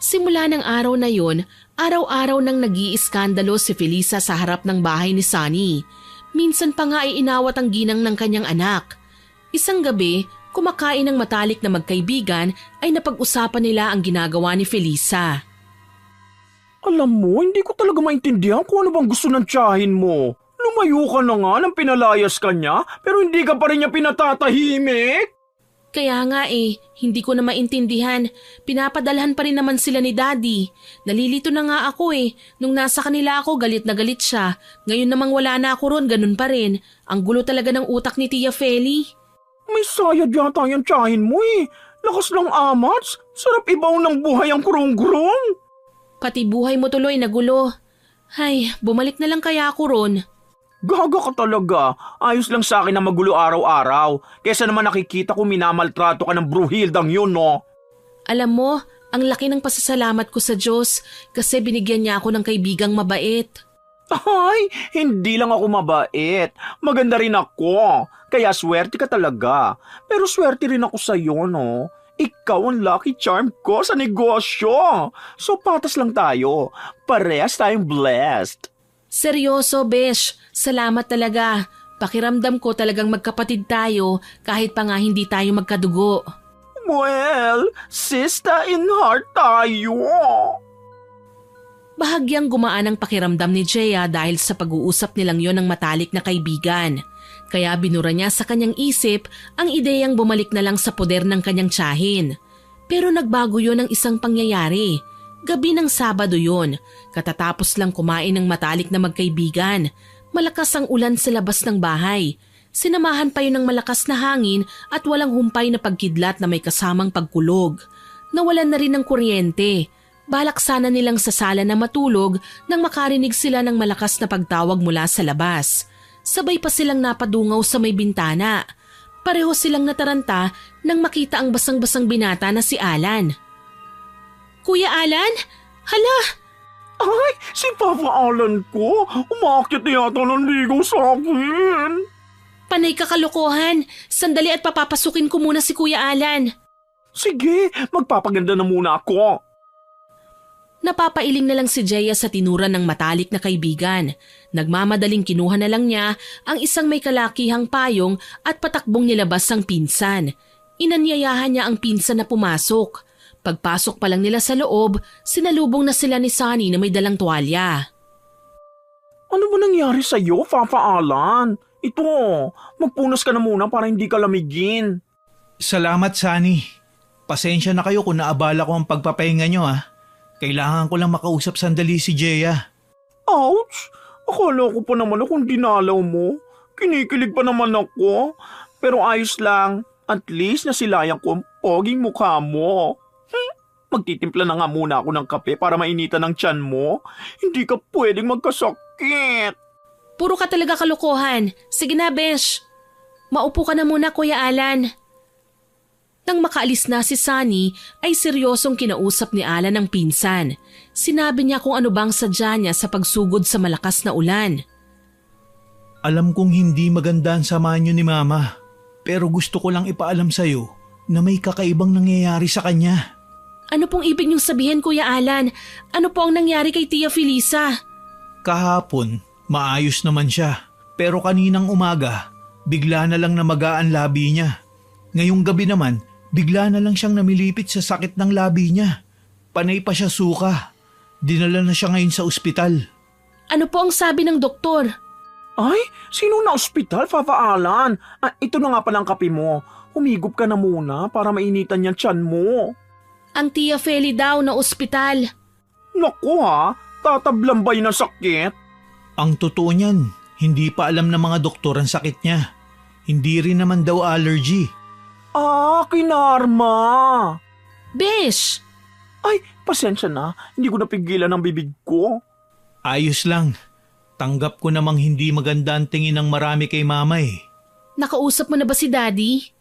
Simula ng araw na yun, araw-araw nang nag-iiskandalo si Felisa sa harap ng bahay ni Sunny. Minsan pa nga ay inawat ang ginang ng kanyang anak. Isang gabi, kumakain ng matalik na magkaibigan ay napag-usapan nila ang ginagawa ni Felisa. Alam mo, hindi ko talaga maintindihan kung ano bang gusto ng tsahin mo. Lumayo ka na nga nang pinalayas ka niya, pero hindi ka pa rin niya pinatatahimik. Kaya nga hindi ko na maintindihan. Pinapadalhan pa rin naman sila ni Daddy. Nalilito na nga ako Nung nasa kanila ako, galit na galit siya. Ngayon namang wala na ako ron, ganun pa rin. Ang gulo talaga ng utak ni Tia Feli. May sayad yata yung tsahin mo Lakas ng amats. Sarap ibaw ng buhay ang kurong-kurong. Pati buhay mo tuloy nagulo. Ay, bumalik na lang kaya ako ron. Gaga ka talaga. Ayos lang sa akin na magulo araw-araw. Kesa naman nakikita ko minamaltrato ka ng bruhildang yun, no? Alam mo, ang laki ng pasasalamat ko sa Diyos kasi binigyan niya ako ng kaibigang mabait. Ay, hindi lang ako mabait. Maganda rin ako. Kaya swerte ka talaga. Pero swerte rin ako sa'yo, no? Ikaw ang lucky charm ko sa negosyo. So patas lang tayo. Parehas tayong blessed. Seryoso, Besh. Salamat talaga. Pakiramdam ko talagang magkapatid tayo kahit pa nga hindi tayo magkadugo. Well, sister in heart tayo. Bahagyang gumaan ang pakiramdam ni Jeya dahil sa pag-uusap nilang yon ng matalik na kaibigan. Kaya binura niya sa kanyang isip ang ideyang bumalik na lang sa poder ng kanyang tiyahin. Pero nagbago yon ng isang pangyayari. Gabi ng Sabado yun, katatapos lang kumain ng matalik na magkaibigan. Malakas ang ulan sa labas ng bahay. Sinamahan pa yun ng malakas na hangin at walang humpay na pagkidlat na may kasamang pagkulog. Nawalan na rin ng kuryente. Balak sana nilang sa sala na matulog nang makarinig sila ng malakas na pagtawag mula sa labas. Sabay pa silang napadungaw sa may bintana. Pareho silang nataranta nang makita ang basang-basang binata na si Alan. Kuya Alan? Hala! Ay, si Papa Alan ko! Umaakit na yata ng ligaw sa akin! Panay ka kalokohan. Sandali at papapasukin ko muna si Kuya Alan. Sige, magpapaganda na muna ako. Napapailing na lang si Jeya sa tinuran ng matalik na kaibigan. Nagmamadaling kinuha na lang niya ang isang may kalakihang payong at patakbong nilabas ang pinsan. Inanyayahan niya ang pinsan na pumasok. Pagpasok pa lang nila sa loob, sinalubong na sila ni Sunny na may dalang tuwalya. Ano ba nangyari sa'yo, Papa Alan? Ito, magpunas ka na muna para hindi ka lamigin. Salamat, Sunny. Pasensya na kayo kung naabala ko ang pagpapahinga nyo Kailangan ko lang makausap sandali si Jeya. Ouch! Akala ko pa naman akong dinalaw mo. Kinikilig pa naman ako. Pero ayos lang. At least nasilayan ko ang poging mukha mo. Magtitimpla na nga muna ako ng kape para mainitan ng tiyan mo. Hindi ka pwedeng magkasakit. Puro ka talaga kalokohan. Sige na, Besh. Maupo ka na muna, Kuya Alan. Nang makaalis na si Sunny, ay seryosong kinausap ni Alan ang pinsan. Sinabi niya kung ano bang sadya niya sa pagsugod sa malakas na ulan. Alam kong hindi maganda ang samahan niyo ni Mama, pero gusto ko lang ipaalam sa'yo na may kakaibang nangyayari sa kanya. Ano pong ibig niyong sabihin, Kuya Alan? Ano po ang nangyari kay Tia Felisa? Kahapon, maayos naman siya. Pero kaninang umaga, bigla na lang namaga ang labi niya. Ngayong gabi naman, bigla na lang siyang namilipit sa sakit ng labi niya. Panay pa siya suka. Dinala na siya ngayon sa ospital. Ano po ang sabi ng doktor? Ay, sino na ospital, Papa Alan? Ito na nga palang kape mo. Humigop ka na muna para mainitan yung tiyan mo. Ang Tia Feli daw na ospital. Naku ha, tatablambay na sakit. Ang totoo niyan, hindi pa alam ng mga doktor ang sakit niya. Hindi rin naman daw allergy. Kinarma. Besh! Ay, pasensya na. Hindi ko napigilan ang bibig ko. Ayos lang. Tanggap ko namang hindi maganda ang tingin ng marami kay Mama Nakausap mo na ba si Daddy?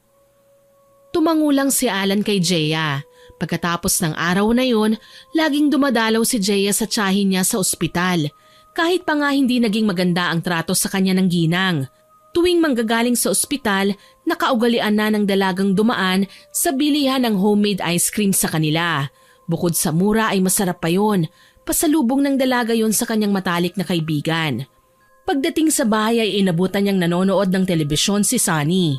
Tumango lang si Alan kay Jeya. Pagkatapos ng araw na yun, laging dumadalaw si Jeya sa tiyahin niya sa ospital. Kahit pa nga hindi naging maganda ang trato sa kanya ng ginang. Tuwing manggagaling sa ospital, nakaugalian na ng dalagang dumaan sa bilihan ng homemade ice cream sa kanila. Bukod sa mura ay masarap pa yun. Pasalubong ng dalaga yon sa kanyang matalik na kaibigan. Pagdating sa bahay ay inabutan niyang nanonood ng telebisyon si Sunny.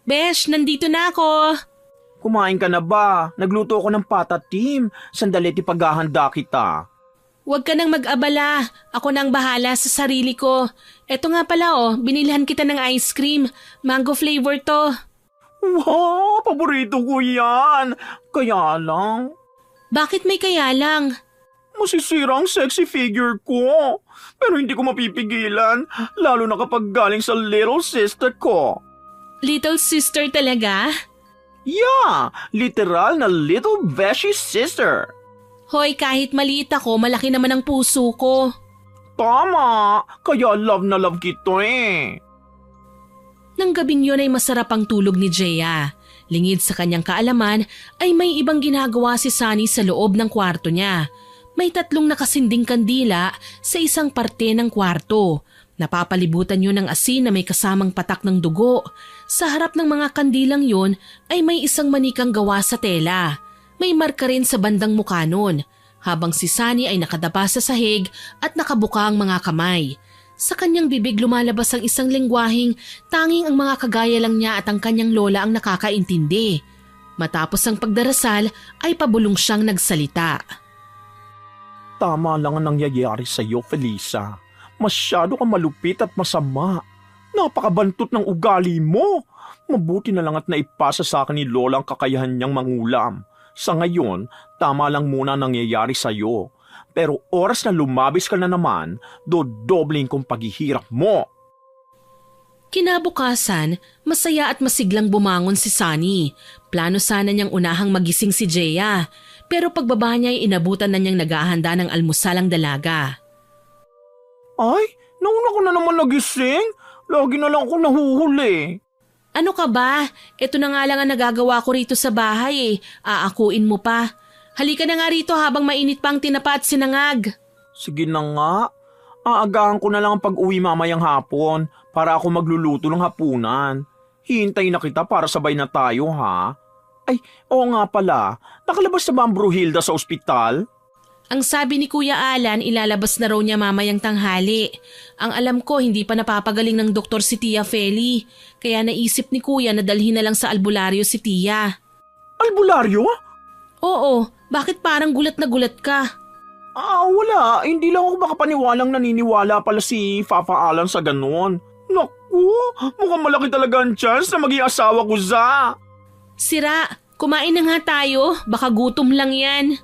Besh, nandito na ako! Kumain ka na ba? Nagluto ako ng pata team. Sandali ipaghahanda kita. Huwag ka nang mag-abala. Ako nang bahala sa sarili ko. Eto nga pala binilhan kita ng ice cream. Mango flavor to. Wow, paborito ko yan. Kaya lang, Bakit may kaya lang? masisira ang sexy figure ko. Pero hindi ko mapipigilan, lalo na kapag galing sa little sister ko. Little sister talaga? Yeah, literal na little beshi sister. Hoy, kahit maliit ako, malaki naman ang puso ko. Tama, kaya love na love kito Nang gabing yun ay masarap ang tulog ni Jeya. Lingid sa kanyang kaalaman ay may ibang ginagawa si Sunny sa loob ng kwarto niya. May 3 nakasinding kandila sa isang parte ng kwarto. Napapalibutan yun ng asin na may kasamang patak ng dugo. Sa harap ng mga kandilang yun ay may isang manikang gawa sa tela. May marka rin sa bandang mukha nun, habang si Sunny ay nakadapa sa sahig at nakabuka ang mga kamay. Sa kanyang bibig lumalabas ang isang lengguaheng tanging ang mga kagaya lang niya at ang kanyang lola ang nakakaintindi. Matapos ang pagdarasal ay pabulong siyang nagsalita. Tama lang ang nangyayari sa iyo, Felisa. Masyado kang malupit at masama. Napakabantot ng ugali mo. Mabuti na lang at naipasa sa akin ni Lola ang kakayahan niyang mangulam. Sa ngayon, tama lang muna nangyayari sa'yo. Pero oras na lumabis ka na naman, dodobling kong paghihirap mo. Kinabukasan, masaya at masiglang bumangon si Sunny. Plano sana niyang unahang magising si Jeya, pero pagbaba niya ay inabutan na niyang naghahanda ng almusal ang dalaga. Ay, nauna ko na naman nagising. Lagi na lang ako nahuhuli. Ano ka ba? Ito na nga lang ang nagagawa ko rito sa bahay eh. Aakuin mo pa. Halika na nga rito habang mainit pa ang tinapa at sinangag. Sige na nga. Aagahan ko na lang ang pag-uwi mamayang hapon para ako magluluto ng hapunan. Hihintay na kita para sabay na tayo, ha? Ay, oo nga pala. Nakalabas na ba ang Bruhilda sa ospital? Ang sabi ni Kuya Alan, ilalabas na raw niya mamayang tanghali. Ang alam ko, hindi pa napapagaling ng doktor si Tia Feli. Kaya naisip ni Kuya na dalhin na lang sa albularyo si Tia. Albularyo? Oo, bakit parang gulat na gulat ka? Wala. Hindi lang ako makapaniwalang naniniwala pala si Papa Alan sa ganon. Naku, mukhang malaki talaga ang chance na maging asawa ko za. Sira, kumain na nga tayo. Baka gutom lang yan.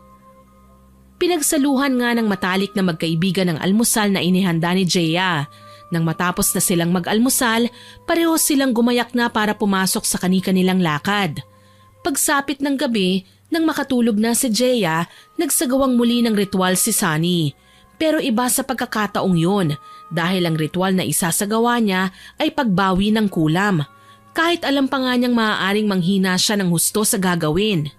Pinagsaluhan nga ng matalik na magkaibigan ng almusal na inihanda ni Jeya. Nang matapos na silang mag-almusal, pareho silang gumayak na para pumasok sa kani-kanilang lakad. Pagsapit ng gabi, nang makatulog na si Jeya, nagsagawang muli ng ritual si Sunny. Pero iba sa pagkakataong yun dahil ang ritual na isasagawa niya ay pagbawi ng kulam. Kahit alam pa nga niyang maaaring manghina siya ng husto sa gagawin.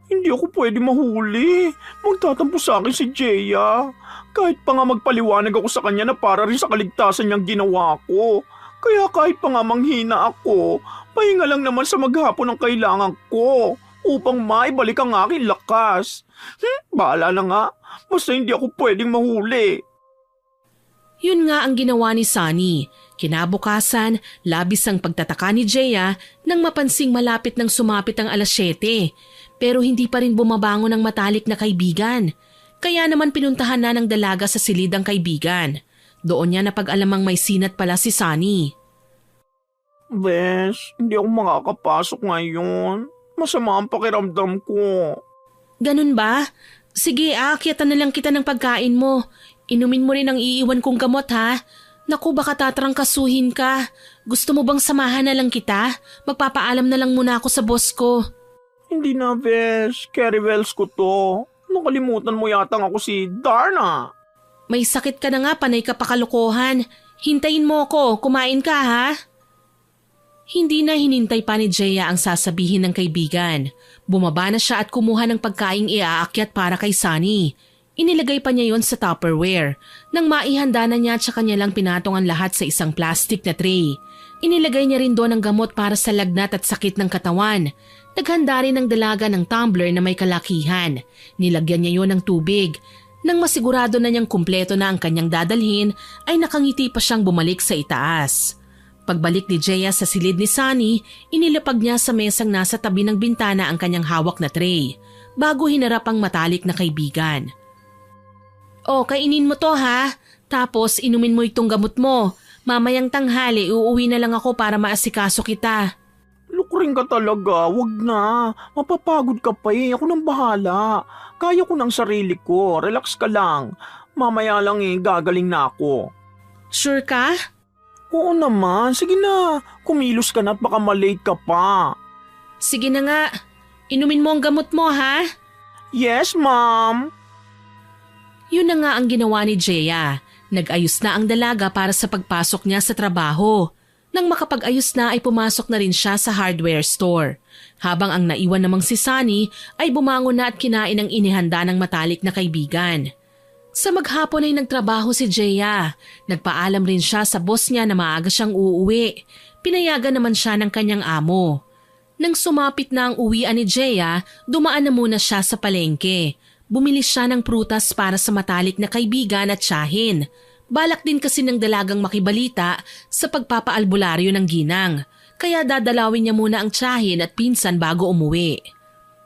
Hindi ako pwede mahuli. Magtatampo sa akin si Jeya. Kahit pa nga magpaliwanag ako sa kanya na para rin sa kaligtasan niyang ginawa ko. Kaya kahit pa nga manghina ako, pahinga lang naman sa maghapon ang kailangan ko upang maibalik ang aking lakas. Bahala na nga. Basta hindi ako pwedeng mahuli. Yun nga ang ginawa ni Sunny. Kinabukasan, labis ang pagtataka ni Jeya nang mapansing malapit ng sumapit ang alas 7. Pero hindi pa rin bumabangon ang matalik na kaibigan. Kaya naman pinuntahan na ng dalaga sa silid ang kaibigan. Doon niya napag-alamang may sinat pala si Sunny. Bes, hindi ako makakapasok ngayon. Masama ang pakiramdam ko. Ganun ba? Sige, aakyatan na lang kita ng pagkain mo. Inumin mo rin ang iiwan kong gamot ha. Naku, baka tatrangkasuhin ka. Gusto mo bang samahan na lang kita? Magpapaalam na lang muna ako sa boss ko. Hindi na, Bes. Carry wells ko to. Nakalimutan mo yatang ako si Darna. May sakit ka na nga, panay ka pa kalokohan. Hintayin mo ko, kumain ka ha? Hindi na hinintay pa ni Jeya ang sasabihin ng kaibigan. Bumaba na siya at kumuha ng pagkaing iaakyat para kay Sunny. Inilagay pa niya yon sa Tupperware. Nang maihanda na niya at sa kanya lang pinatong ang lahat sa isang plastic na tray. Inilagay niya rin doon ang gamot para sa lagnat at sakit ng katawan. Naghanda rin ng dalaga ng tumbler na may kalakihan. Nilagyan niya yon ng tubig. Nang masigurado na niyang kumpleto na ang kanyang dadalhin, ay nakangiti pa siyang bumalik sa itaas. Pagbalik ni Jeya sa silid ni Sunny, inilapag niya sa mesang nasa tabi ng bintana ang kanyang hawak na tray, bago hinarap ang matalik na kaibigan. O, kainin mo to ha, tapos inumin mo itong gamot mo. Mamayang tanghali, uuwi na lang ako para maasikaso kita. Lukring ka talaga, wag na. Mapapagod ka pa eh, ako nang bahala. Kaya ko ng sarili ko, relax ka lang. Mamaya lang gagaling na ako. Sure ka? Oo naman, sige na. Kumilos ka na at baka malate ka pa. Sige na nga, inumin mo ang gamot mo ha? Yes, ma'am. Yun na nga ang ginawa ni Jeya. Nag-ayos na ang dalaga para sa pagpasok niya sa trabaho. Nang makapag-ayos na ay pumasok na rin siya sa hardware store. Habang ang naiwan namang si Sunny ay bumangon na at kinain ang inihanda ng matalik na kaibigan. Sa maghapon ay nagtrabaho si Jeya. Nagpaalam rin siya sa boss niya na maaga siyang uuwi. Pinayagan naman siya ng kanyang amo. Nang sumapit na ang uwian ni Jeya, dumaan na muna siya sa palengke. Bumili siya ng prutas para sa matalik na kaibigan at tiyahin. Balak din kasi ng dalagang makibalita sa pagpapaalbularyo ng ginang. Kaya dadalawin niya muna ang tiyahin at pinsan bago umuwi.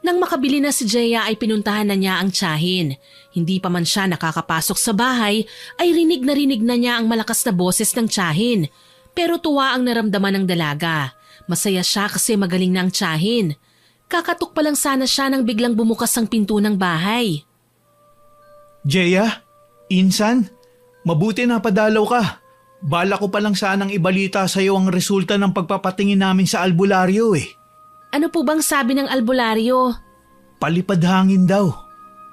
Nang makabili na si Jeya ay pinuntahan na niya ang tiyahin. Hindi pa man siya nakakapasok sa bahay ay rinig na niya ang malakas na boses ng tiyahin. Pero tuwa ang naramdaman ng dalaga. Masaya siya kasi magaling na ang tiyahin. Kakatok pa lang sana siya nang biglang bumukas ang pinto ng bahay. Jeya, Insan, mabuti na padalaw ka. Bala ko pa lang sanang ibalita sa iyo ang resulta ng pagpapatingin namin sa albularyo eh. Ano po bang sabi ng albularyo? Palipad hangin daw.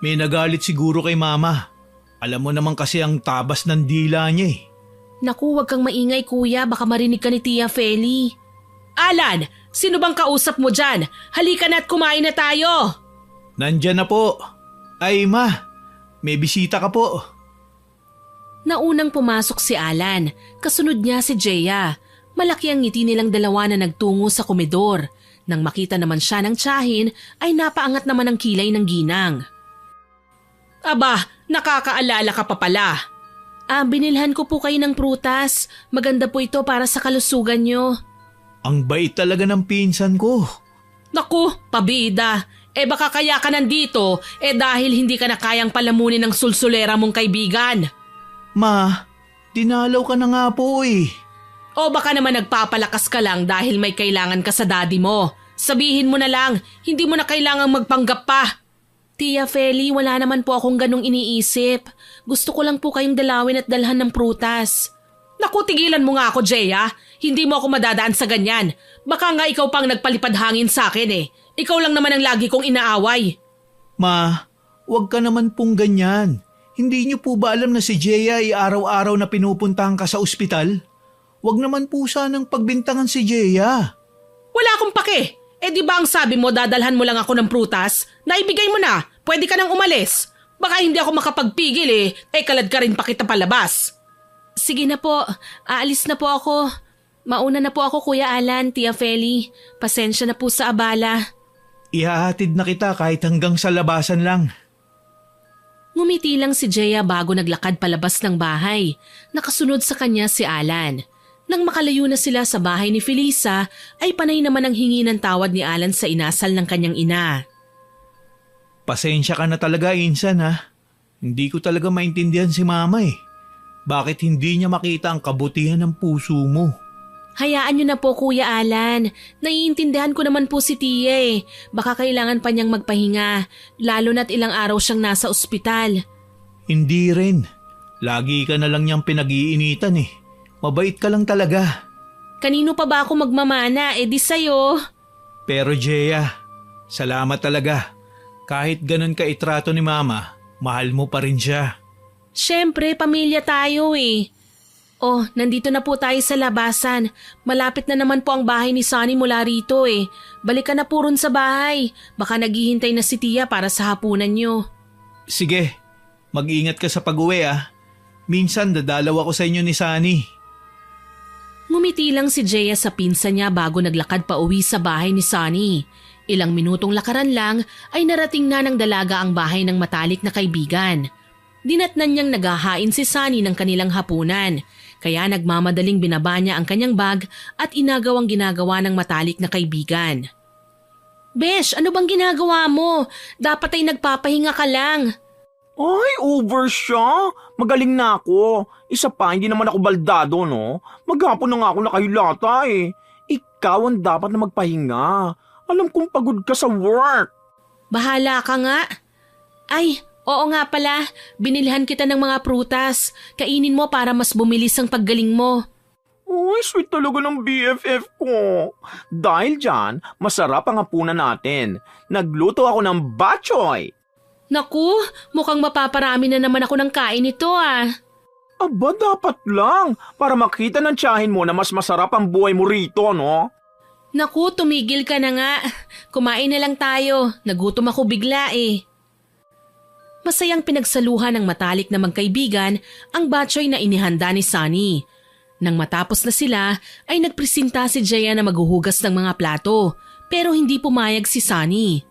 May nagalit siguro kay Mama. Alam mo naman kasi ang tabas ng dila niya eh. Naku, huwag kang maingay kuya, baka marinig ka ni Tia Feli. Alan, sino bang kausap mo dyan? Halika na at kumain na tayo. Nandyan na po. Ay Ma, may bisita ka po. Naunang pumasok si Alan, kasunod niya si Jeya. Malaki ang ngiti nilang dalawa na nagtungo sa komedor. Nang makita naman siya ng tiyahin, ay napaangat naman ang kilay ng ginang. Aba, nakakaalala ka pa pala. Binilhan ko po kayo ng prutas. Maganda po ito para sa kalusugan nyo. Ang bait talaga ng pinsan ko. Naku, pabida. Baka kaya ka nandito, dahil hindi ka na kayang palamunin ng sulsulera mong kaibigan. Ma, dinalaw ka na nga po eh. O baka naman nagpapalakas ka lang dahil may kailangan ka sa daddy mo. Sabihin mo na lang, hindi mo na kailangang magpanggap pa. Tia Feli, wala naman po akong ganong iniisip. Gusto ko lang po kayong dalawin at dalhan ng prutas. Naku, tigilan mo nga ako, Jeya. Hindi mo ako madadaan sa ganyan. Baka nga ikaw pang nagpalipad hangin sa akin eh. Ikaw lang naman ang lagi kong inaaway. Ma, wag ka naman pong ganyan. Hindi niyo po ba alam na si Jeya ay araw-araw na pinupuntahan ka sa ospital? Wag naman po sanang pagbintangan si Jeya. Wala akong pake. Di ba ang sabi mo dadalhan mo lang ako ng prutas? Naibigay mo na. Pwede ka nang umalis. Baka hindi ako makapagpigil kalad ka rin pa kita palabas. Sige na po. Aalis na po ako. Mauna na po ako Kuya Alan, Tia Feli. Pasensya na po sa abala. Ihahatid na kita kahit hanggang sa labasan lang. Ngumiti lang si Jeya bago naglakad palabas ng bahay. Nakasunod sa kanya si Alan. Nang makalayo na sila sa bahay ni Felisa, ay panay naman ang hingi ng tawad ni Alan sa inasal ng kanyang ina. Pasensya ka na talaga, Insan ha. Hindi ko talaga maintindihan si Mama eh. Bakit hindi niya makita ang kabutihan ng puso mo? Hayaan niyo na po Kuya Alan. Naiintindihan ko naman po si Tia eh. Baka kailangan pa niyang magpahinga, lalo na't ilang araw siyang nasa ospital. Hindi rin. Lagi ka na lang niyang pinag-iinitan eh. Mabait ka lang talaga. Kanino pa ba ako magmamana? Di sa'yo. Pero Jeya, salamat talaga. Kahit ganun ka itrato ni Mama, mahal mo pa rin siya. Siyempre, pamilya tayo eh. Oh, nandito na po tayo sa labasan. Malapit na naman po ang bahay ni Sunny mula rito eh. Balik ka na po ron sa bahay. Baka naghihintay na si Tia para sa hapunan niyo. Sige, mag-ingat ka sa pag-uwi ah. Minsan dadalaw ako sa inyo ni Sunny. Ngumiti lang si Jeya sa pinsan niya bago naglakad pa uwi sa bahay ni Sunny. Ilang minutong lakaran lang ay narating na ng dalaga ang bahay ng matalik na kaibigan. Dinatnan niyang naghahain si Sunny ng kanilang hapunan, kaya nagmamadaling binaba niya ang kanyang bag at inagawang ginagawa ng matalik na kaibigan. Besh, ano bang ginagawa mo? Dapat ay nagpapahinga ka lang. Ay, over siya. Magaling na ako. Isa pa, hindi naman ako baldado, no? Maghapon na nga ako nakahilata eh. Ikaw ang dapat na magpahinga. Alam kong pagod ka sa work. Bahala ka nga. Ay, oo nga pala. Binilhan kita ng mga prutas. Kainin mo para mas bumilis ang paggaling mo. Uy, sweet talaga ng BFF ko. Dahil dyan, masarap ang hapunan natin. Nagluto ako ng bok choy. Naku, mukhang mapaparami na naman ako ng kain nito ah. Aba, dapat lang. Para makita ng tiyahin mo na mas masarap ang buhay mo rito, no? Naku, tumigil ka na nga. Kumain na lang tayo. Nagutom ako bigla eh. Masayang pinagsaluhan ng matalik na magkaibigan ang batchoy na inihanda ni Sunny. Nang matapos na sila, ay nagpresinta si Jeya na maghuhugas ng mga plato, pero hindi pumayag si Sunny.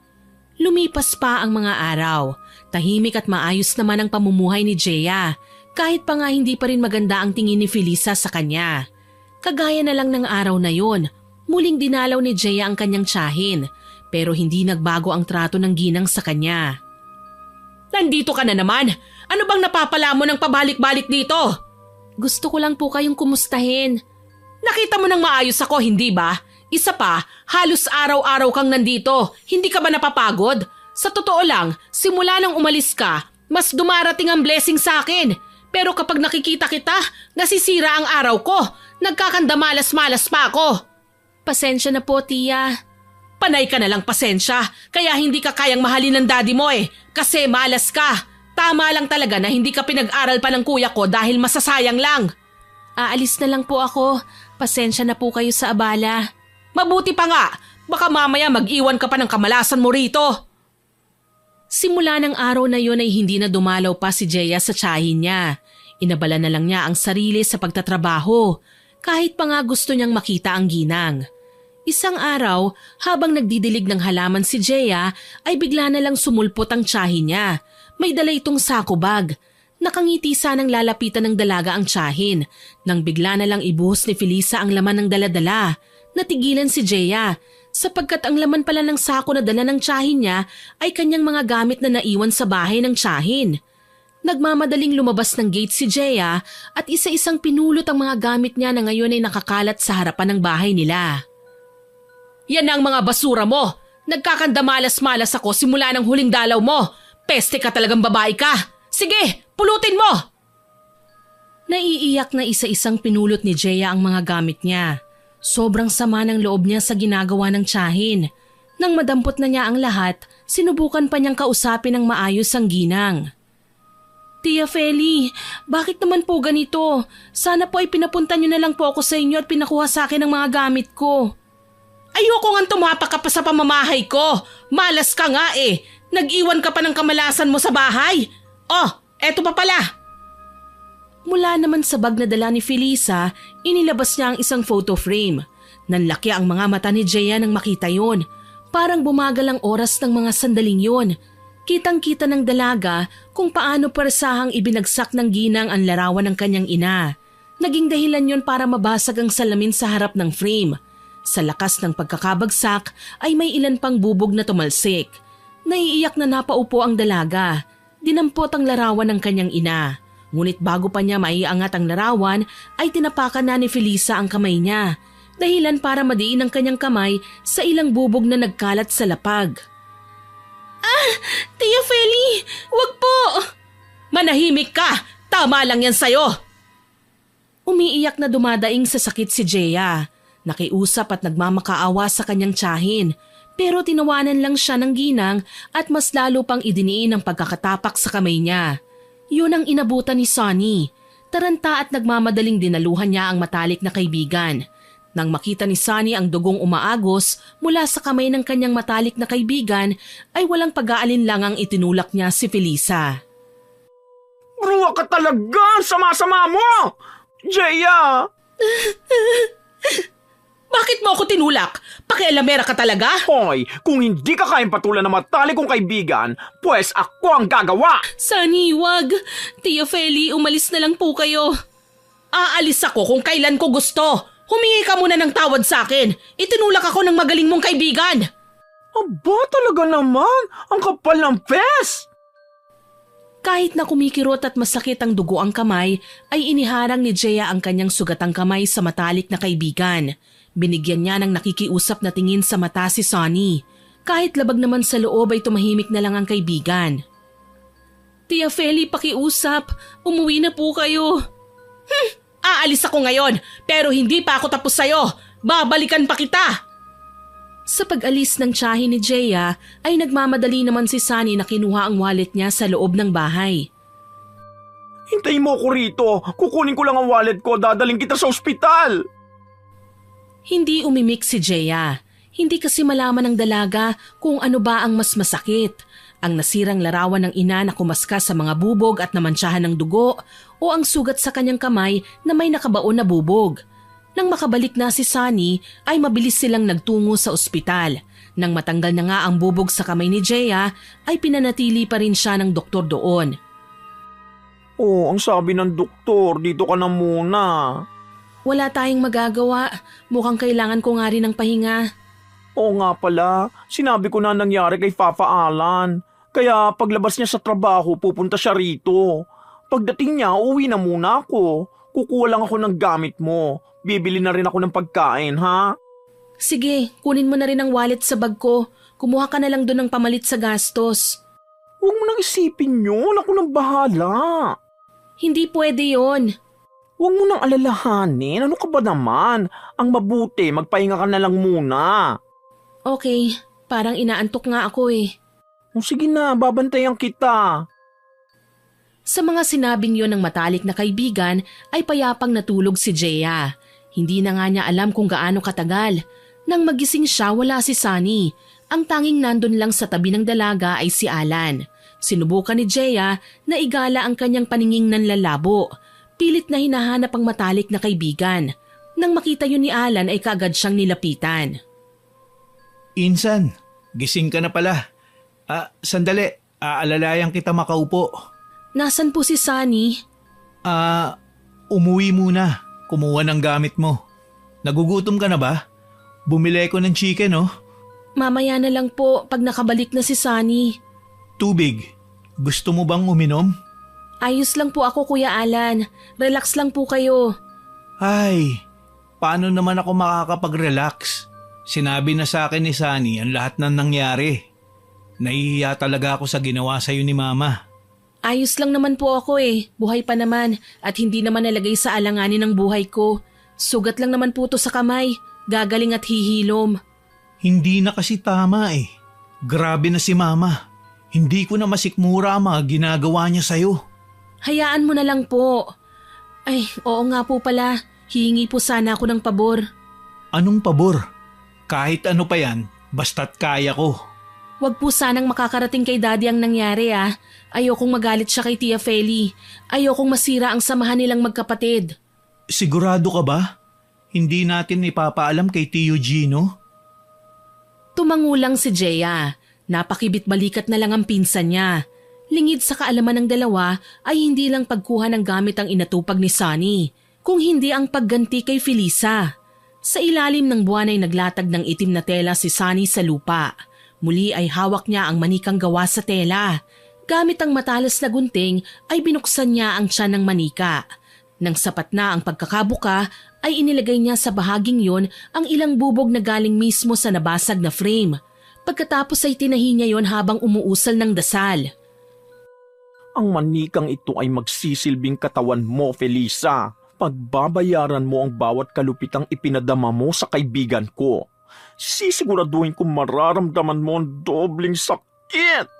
Lumipas pa ang mga araw. Tahimik at maayos naman ang pamumuhay ni Jeya, kahit pa nga hindi pa rin maganda ang tingin ni Felisa sa kanya. Kagaya na lang ng araw na yon, muling dinalaw ni Jeya ang kanyang tiyahin, pero hindi nagbago ang trato ng ginang sa kanya. Nandito ka na naman! Ano bang napapala mo ng pabalik-balik dito? Gusto ko lang po kayong kumustahin. Nakita mo nang maayos ako, hindi ba? Isa pa, halos araw-araw kang nandito. Hindi ka ba napapagod? Sa totoo lang, simula nang umalis ka, mas dumarating ang blessing sa akin. Pero kapag nakikita kita, nasisira ang araw ko. Nagkakandamalas-malas pa ako. Pasensya na po, tiya. Panay ka na lang pasensya, kaya hindi ka kayang mahalin ng daddy mo kasi malas ka. Tama lang talaga na hindi ka pinag-aral pa ng kuya ko dahil masasayang lang. Aalis na lang po ako. Pasensya na po kayo sa abala. Mabuti pa nga, baka mamaya mag-iwan ka pa ng kamalasan mo rito. Simula ng araw na yun ay hindi na dumalaw pa si Jeya sa tiyahin niya. Inabala na lang niya ang sarili sa pagtatrabaho, kahit pa nga gusto niyang makita ang ginang. Isang araw, habang nagdidilig ng halaman si Jeya, ay bigla na lang sumulpot ang tiyahin niya. May dala itong sako bag. Nakangiti sanang lalapitan ng dalaga ang tiyahin, nang bigla na lang ibuhos ni Felisa ang laman ng daladala. Natigilan si Jeya, sapagkat ang laman pala ng sako na dala ng tiyahin niya ay kanyang mga gamit na naiwan sa bahay ng tiyahin. Nagmamadaling lumabas ng gate si Jeya at isa-isang pinulot ang mga gamit niya na ngayon ay nakakalat sa harapan ng bahay nila. Yan ang mga basura mo! Nagkakandamalas-malas ako simula ng huling dalaw mo! Peste ka talagang babae ka! Sige, pulutin mo! Naiiyak na isa-isang pinulot ni Jeya ang mga gamit niya. Sobrang sama ng loob niya sa ginagawa ng tiyahin. Nang madampot na niya ang lahat, sinubukan pa niyang kausapin ng maayos ang ginang. Tia Feli, bakit naman po ganito? Sana po ay pinapunta niyo na lang po ako sa inyo at pinakuha sa akin ang mga gamit ko. Ayoko nga tumapak ka pa sa pamamahay ko. Malas ka nga Nag-iwan ka pa ng kamalasan mo sa bahay. Oh, eto pa pala. Mula naman sa bag na dala ni Felisa, inilabas niya ang isang photo frame. Nanlaki ang mga mata ni Jeya nang makita yon. Parang bumagal ang oras ng mga sandaling yon. Kitang-kita ng dalaga kung paano persahang ibinagsak ng ginang ang larawan ng kanyang ina. Naging dahilan yon para mabasag ang salamin sa harap ng frame. Sa lakas ng pagkakabagsak ay may ilan pang bubog na tumalsik. Naiiyak na napaupo ang dalaga. Dinampot ang larawan ng kanyang ina. Ngunit bago pa niya maiangat ang larawan ay tinapakan na ni Felisa ang kamay niya. Dahilan para madiin ang kanyang kamay sa ilang bubog na nagkalat sa lapag. Tia Feli, wag po! Manahimik ka! Tama lang yan sa'yo! Umiiyak na dumadaing sa sakit si Jeya. Nakiusap at nagmamakaawa sa kanyang tiyahin, pero tinawanan lang siya ng ginang at mas lalo pang idiniin ang pagkakatapak sa kamay niya. Yun ang inabutan ni Sonny. Taranta at nagmamadaling dinaluhan niya ang matalik na kaibigan. Nang makita ni Sonny ang dugong umaagos mula sa kamay ng kanyang matalik na kaibigan, ay walang pag-aalinlangang itinulak niya si Felisa. Bruwa ka talaga! Sama-sama mo! Jeya! Bakit mo ako tinulak? Pakialamera ka talaga? Hoy, kung hindi ka kayang patulan ng matalik kong kaibigan, pues ako ang gagawa! Sonny, wag. Tia Feli, umalis na lang po kayo. Aalis ako kung kailan ko gusto. Humingi ka muna ng tawad sa akin. Itinulak ako ng magaling mong kaibigan. Aba, talaga naman! Ang kapal ng pes! Kahit na kumikirot at masakit ang dugo ang kamay, ay iniharang ni Jeya ang kanyang sugatang kamay sa matalik na kaibigan. Binigyan niya ng nakikiusap na tingin sa mata si Sonny. Kahit labag naman sa loob ay tumahimik na lang ang kaibigan. Tia Feli, pakiusap. Umuwi na po kayo. Aalis ako ngayon, pero hindi pa ako tapos sa'yo. Babalikan pa kita. Sa pag-alis ng tiyahin ni Jeya, ay nagmamadali naman si Sonny na kinuha ang wallet niya sa loob ng bahay. Hintayin mo ko rito. Kukunin ko lang ang wallet ko. Dadaling kita sa ospital. Hindi umimik si Jeya. Hindi kasi malaman ng dalaga kung ano ba ang mas masakit. Ang nasirang larawan ng ina na kumaska sa mga bubog at namansyahan ng dugo o ang sugat sa kanyang kamay na may nakabaon na bubog. Nang makabalik na si Sonny ay mabilis silang nagtungo sa ospital. Nang matanggal na nga ang bubog sa kamay ni Jeya ay pinanatili pa rin siya ng doktor doon. Oh, ang sabi ng doktor, dito ka na muna. Wala tayong magagawa. Mukhang kailangan ko nga rin ng pahinga. Oo nga pala, sinabi ko na nangyari kay Papa Alan. Kaya paglabas niya sa trabaho, pupunta siya rito. Pagdating niya, uwi na muna ako. Kukuha lang ako ng gamit mo. Bibili na rin ako ng pagkain, ha? Sige, kunin mo na rin ang wallet sa bag ko. Kumuha ka na lang doon ng pamalit sa gastos. Huwag mo nang isipin yun. Ako nang bahala. Hindi pwede yon. Huwag mo nang alalahanin. Ano ka ba naman? Ang mabuti, magpahinga ka na lang muna. Okay, parang inaantok nga ako eh. O sige na, babantayan kita. Sa mga sinabing yon ng matalik na kaibigan ay payapang natulog si Jeya. Hindi na nga niya alam kung gaano katagal. Nang magising siya, wala si Sunny. Ang tanging nandun lang sa tabi ng dalaga ay si Alan. Sinubukan ni Jeya na igala ang kanyang paninging nanlalabo. Pilit na hinahanap ang matalik na kaibigan. Nang makita yun ni Alan ay kaagad siyang nilapitan. Insan, gising ka na pala. Sandali, aalalayan kita makaupo. Nasaan po si Sunny? Umuwi muna. Kumuha ng gamit mo. Nagugutom ka na ba? Bumili ko ng chicken, oh. Mamaya na lang po pag nakabalik na si Sunny. Tubig. Gusto mo bang uminom? Ayos lang po ako, Kuya Alan. Relax lang po kayo. Ay, paano naman ako makakapag-relax? Sinabi na sa akin ni Sunny ang lahat ng nangyari. Nahihiya talaga ako sa ginawa sa'yo ni Mama. Ayos lang naman po ako eh. Buhay pa naman at hindi naman nalagay sa alanganin ng buhay ko. Sugat lang naman po to sa kamay. Gagaling at hihilom. Hindi na kasi tama eh. Grabe na si Mama. Hindi ko na masikmura ang mga ginagawa niya sa'yo. Hayaan mo na lang po. Ay, oo nga po pala. Hihingi po sana ako ng pabor. Anong pabor? Kahit ano pa yan, basta't kaya ko. Huwag po sanang makakarating kay Daddy ang nangyari ah. Ayokong magalit siya kay Tia Feli. Ayokong masira ang samahan nilang magkapatid. Sigurado ka ba? Hindi natin ipapaalam kay Tio Gino? Tumangulang si Jeya. Napakibit balikat na lang ang pinsan niya. Lingid sa kaalaman ng dalawa ay hindi lang pagkuha ng gamit ang inatupag ni Sunny, kung hindi ang pagganti kay Felisa. Sa ilalim ng buwan ay naglatag ng itim na tela si Sunny sa lupa. Muli ay hawak niya ang manikang gawa sa tela. Gamit ang matalas na gunting ay binuksan niya ang tiyan ng manika. Nang sapat na ang pagkakabuka ay inilagay niya sa bahaging yon ang ilang bubog na galing mismo sa nabasag na frame. Pagkatapos ay tinahi niya yon habang umuusal ng dasal. Ang manikang ito ay magsisilbing katawan mo, Felisa. Pagbabayaran mo ang bawat kalupitang ipinadama mo sa kaibigan ko. Sisiguraduhin kong mararamdaman mo ang dobling sakit.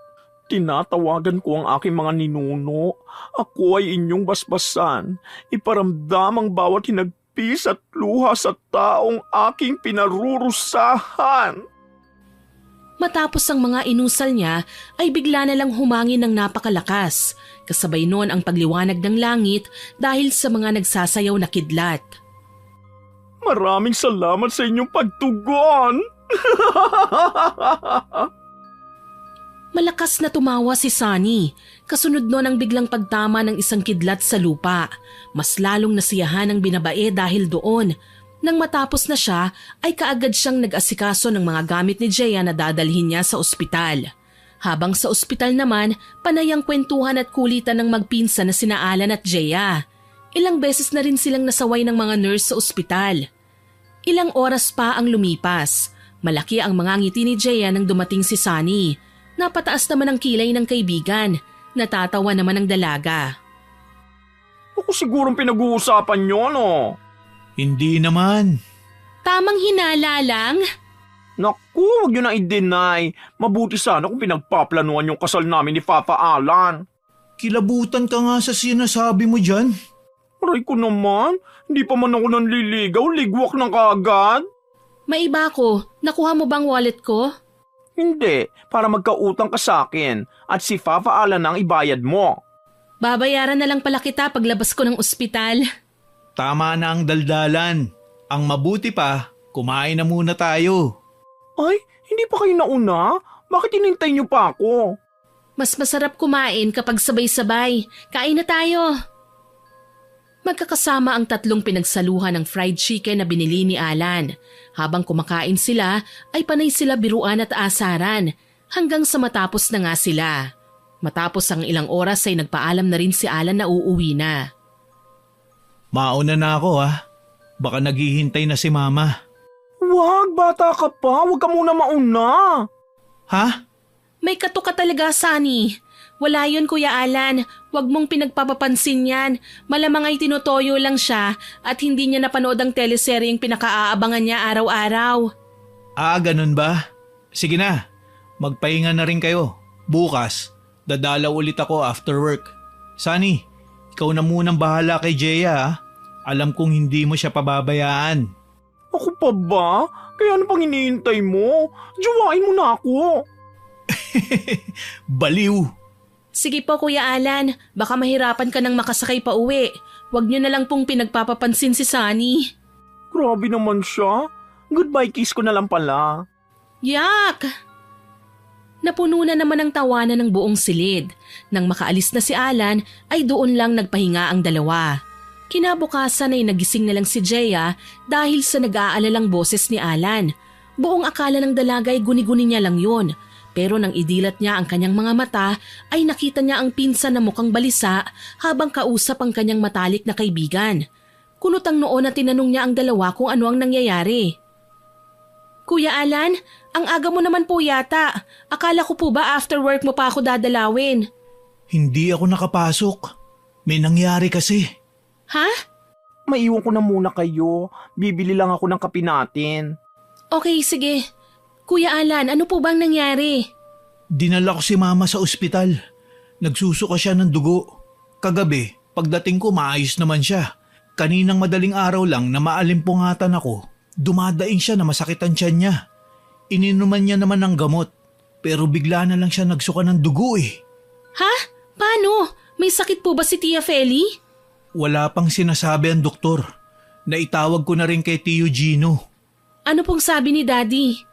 Tinatawagan ko ang aking mga ninuno. Ako ay inyong basbasan. Iparamdam ang bawat hinagpis at luha sa taong aking pinarurusahan. Matapos ang mga inusal niya ay bigla na lang humangin ng napakalakas. Kasabay noon ang pagliwanag ng langit dahil sa mga nagsasayaw na kidlat. Maraming salamat sa inyong pagtugon. Malakas na tumawa si Sunny. Kasunod noon ang biglang pagtama ng isang kidlat sa lupa. Mas lalong nasiyahan ang binabae dahil doon. Nang matapos na siya, ay kaagad siyang nag-asikaso ng mga gamit ni Jeya na dadalhin niya sa ospital. Habang sa ospital naman, panay ang kwentuhan at kulitan ng magpinsan na sina Alan at Jeya. Ilang beses na rin silang nasaway ng mga nurse sa ospital. Ilang oras pa ang lumipas. Malaki ang mga ngiti ni Jeya nang dumating si Sunny. Napataas naman ang kilay ng kaibigan. Natatawa naman ang dalaga. Ako sigurong pinag-uusapan nyo, no? Hindi naman. Tamang hinala lang. Naku, huwag nyo na i-deny. Mabuti sana kung pinagpaplanuhan yung kasal namin ni Papa Alan. Kilabutan ka nga sa sinasabi mo dyan. Aray ko naman, hindi pa man ako nanliligaw, ligwak ng kaagad. May iba ko. Nakuha mo bang wallet ko? Hindi, para magkautang ka sa akin at si Papa Alan ang ibayad mo. Babayaran na lang pala kita paglabas ko ng ospital. Tama na ang daldalan. Ang mabuti pa, kumain na muna tayo. Ay, hindi pa kayo nauna? Bakit inintay niyo pa ako? Mas masarap kumain kapag sabay-sabay. Kain na tayo. Magkakasama ang tatlong pinagsaluhan ng fried chicken na binili ni Alan. Habang kumakain sila, ay panay sila biruan at asaran hanggang sa matapos na nga sila. Matapos ang ilang oras ay nagpaalam na rin si Alan na uuwi na. Mauna na ako Baka naghihintay na si Mama. Wag, bata ka pa. Huwag ka muna mauna. Ha? May kato ka talaga, Sunny. Wala yun, Kuya Alan. Huwag mong pinagpapapansin yan. Malamang ay tinutoyo lang siya at hindi niya napanood ang teleseryeng pinakaaabangan niya araw-araw. Ganun ba? Sige na, magpahinga na rin kayo. Bukas, dadalaw ulit ako after work. Sunny, ikaw na munang bahala kay Jeya ha. Alam kong hindi mo siya pababayaan. Ako pa ba? Kaya ano pang hinihintay mo? Jowain mo na ako. Baliw! Sige po, Kuya Alan. Baka mahirapan ka nang makasakay pa uwi. Huwag niyo na lang pong pinagpapapansin si Sunny. Grabe naman siya. Goodbye kiss ko na lang pala. Yak! Napuno na naman ang tawanan ng buong silid. Nang makaalis na si Alan, ay doon lang nagpahinga ang dalawa. Kinabukasan ay nagising na lang si Jeya dahil sa nag-aalalang boses ni Alan. Buong akala ng dalaga ay guni-guni niya lang yun. Pero nang idilat niya ang kanyang mga mata, ay nakita niya ang pinsan na mukhang balisa habang kausap ang kanyang matalik na kaibigan. Kunot ang noon na tinanong niya ang dalawa kung ano ang nangyayari. Kuya Alan, ang aga mo naman po yata. Akala ko po ba after work mo pa ako dadalawin? Hindi ako nakapasok. May nangyari kasi. Ha? Maiwan ko na muna kayo. Bibili lang ako ng kape natin. Okay, sige. Kuya Alan, ano po bang nangyari? Dinala ko si mama sa ospital. Nagsusuka siya ng dugo. Kagabi, pagdating ko maayos naman siya. Kaninang madaling araw lang na maalimpungatan ako, dumadaing siya na masakit ang tiyan niya. Ininuman niya naman ng gamot, pero bigla na lang siya nagsuka ng dugo eh. Ha? Paano? May sakit po ba si Tia Feli? Wala pang sinasabi ang doktor. Naitawag ko na rin kay Tio Gino. Ano pong sabi ni Daddy?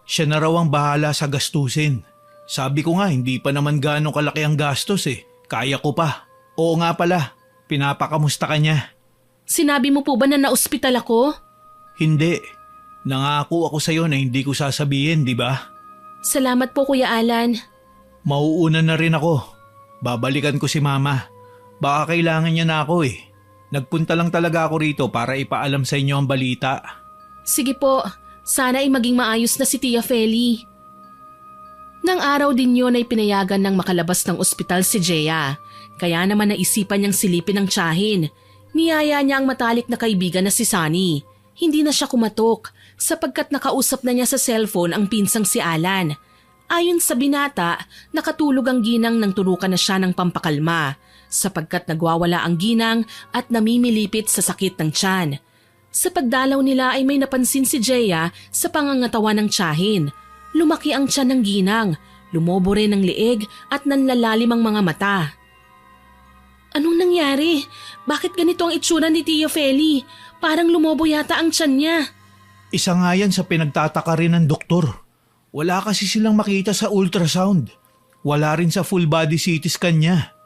Siya na raw ang bahala sa gastusin. Sabi ko nga hindi pa naman gaano kalaki ang gastos eh. Kaya ko pa. Oo nga pala, pinapakamusta ka niya. Sinabi mo po ba na naospital ako? Hindi. Nangako ako sa'yo na hindi ko sasabihin, di ba? Salamat po, Kuya Alan. Mauuna na rin ako. Babalikan ko si mama. Baka kailangan niya na ako eh. Nagpunta lang talaga ako rito para ipaalam sa inyo ang balita. Sige po, sana ay maging maayos na si Tia Feli. Nang araw din yun ay pinayagan ng makalabas ng ospital si Jeya. Kaya naman naisipan niyang silipin ang tiyahin. Niyaya niya ang matalik na kaibigan na si Sunny. Hindi na siya kumatok sapagkat nakausap na niya sa cellphone ang pinsang si Alan. Ayon sa binata, nakatulog ang ginang nang turukan na siya ng pampakalma sapagkat nagwawala ang ginang at namimilipit sa sakit ng tiyan. Sa pagdalaw nila ay may napansin si Jeya sa pangangatawan ng tiyahin. Lumaki ang tiyan ng ginang, lumobo rin ang liig at nanlalalim ang mga mata. Anong nangyari? Bakit ganito ang itsura ni Tia Feli? Parang lumobo yata ang tiyan niya. Isa nga yan sa pinagtataka rin ng doktor. Wala kasi silang makita sa ultrasound. Wala rin sa full body CT scan niya.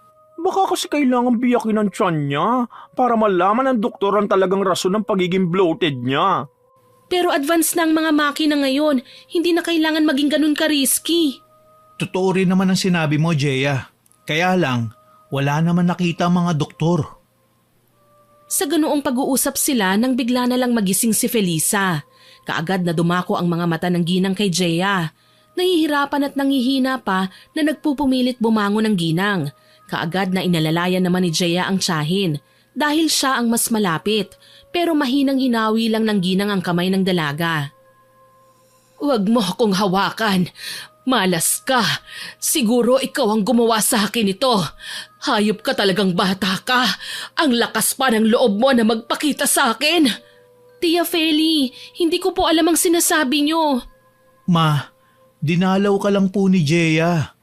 Baka kasi kailangan biyakin ang tiyan niya para malaman ng doktor ang talagang rason ng pagiging bloated niya. Pero advance na ang mga makina ngayon, hindi na kailangan maging ganun ka-risky. Totoo rin naman ang sinabi mo, Jeya. Kaya lang, wala naman nakita ang mga doktor. Sa ganoong pag-uusap sila nang bigla na lang magising si Felisa. Kaagad na dumako ang mga mata ng ginang kay Jeya. Nahihirapan at nanghihina pa na nagpupumilit bumangon ng ginang. Kaagad na inalalayan naman ni Jeya ang tiyahin dahil siya ang mas malapit pero mahinang hinawi lang ng ginang ang kamay ng dalaga. Huwag mo akong hawakan. Malas ka. Siguro ikaw ang gumawa sa akin ito. Hayop ka talagang bata ka. Ang lakas pa ng loob mo na magpakita sa akin. Tia Feli, hindi ko po alam ang sinasabi niyo. Ma, dinalaw ka lang po ni Jeya.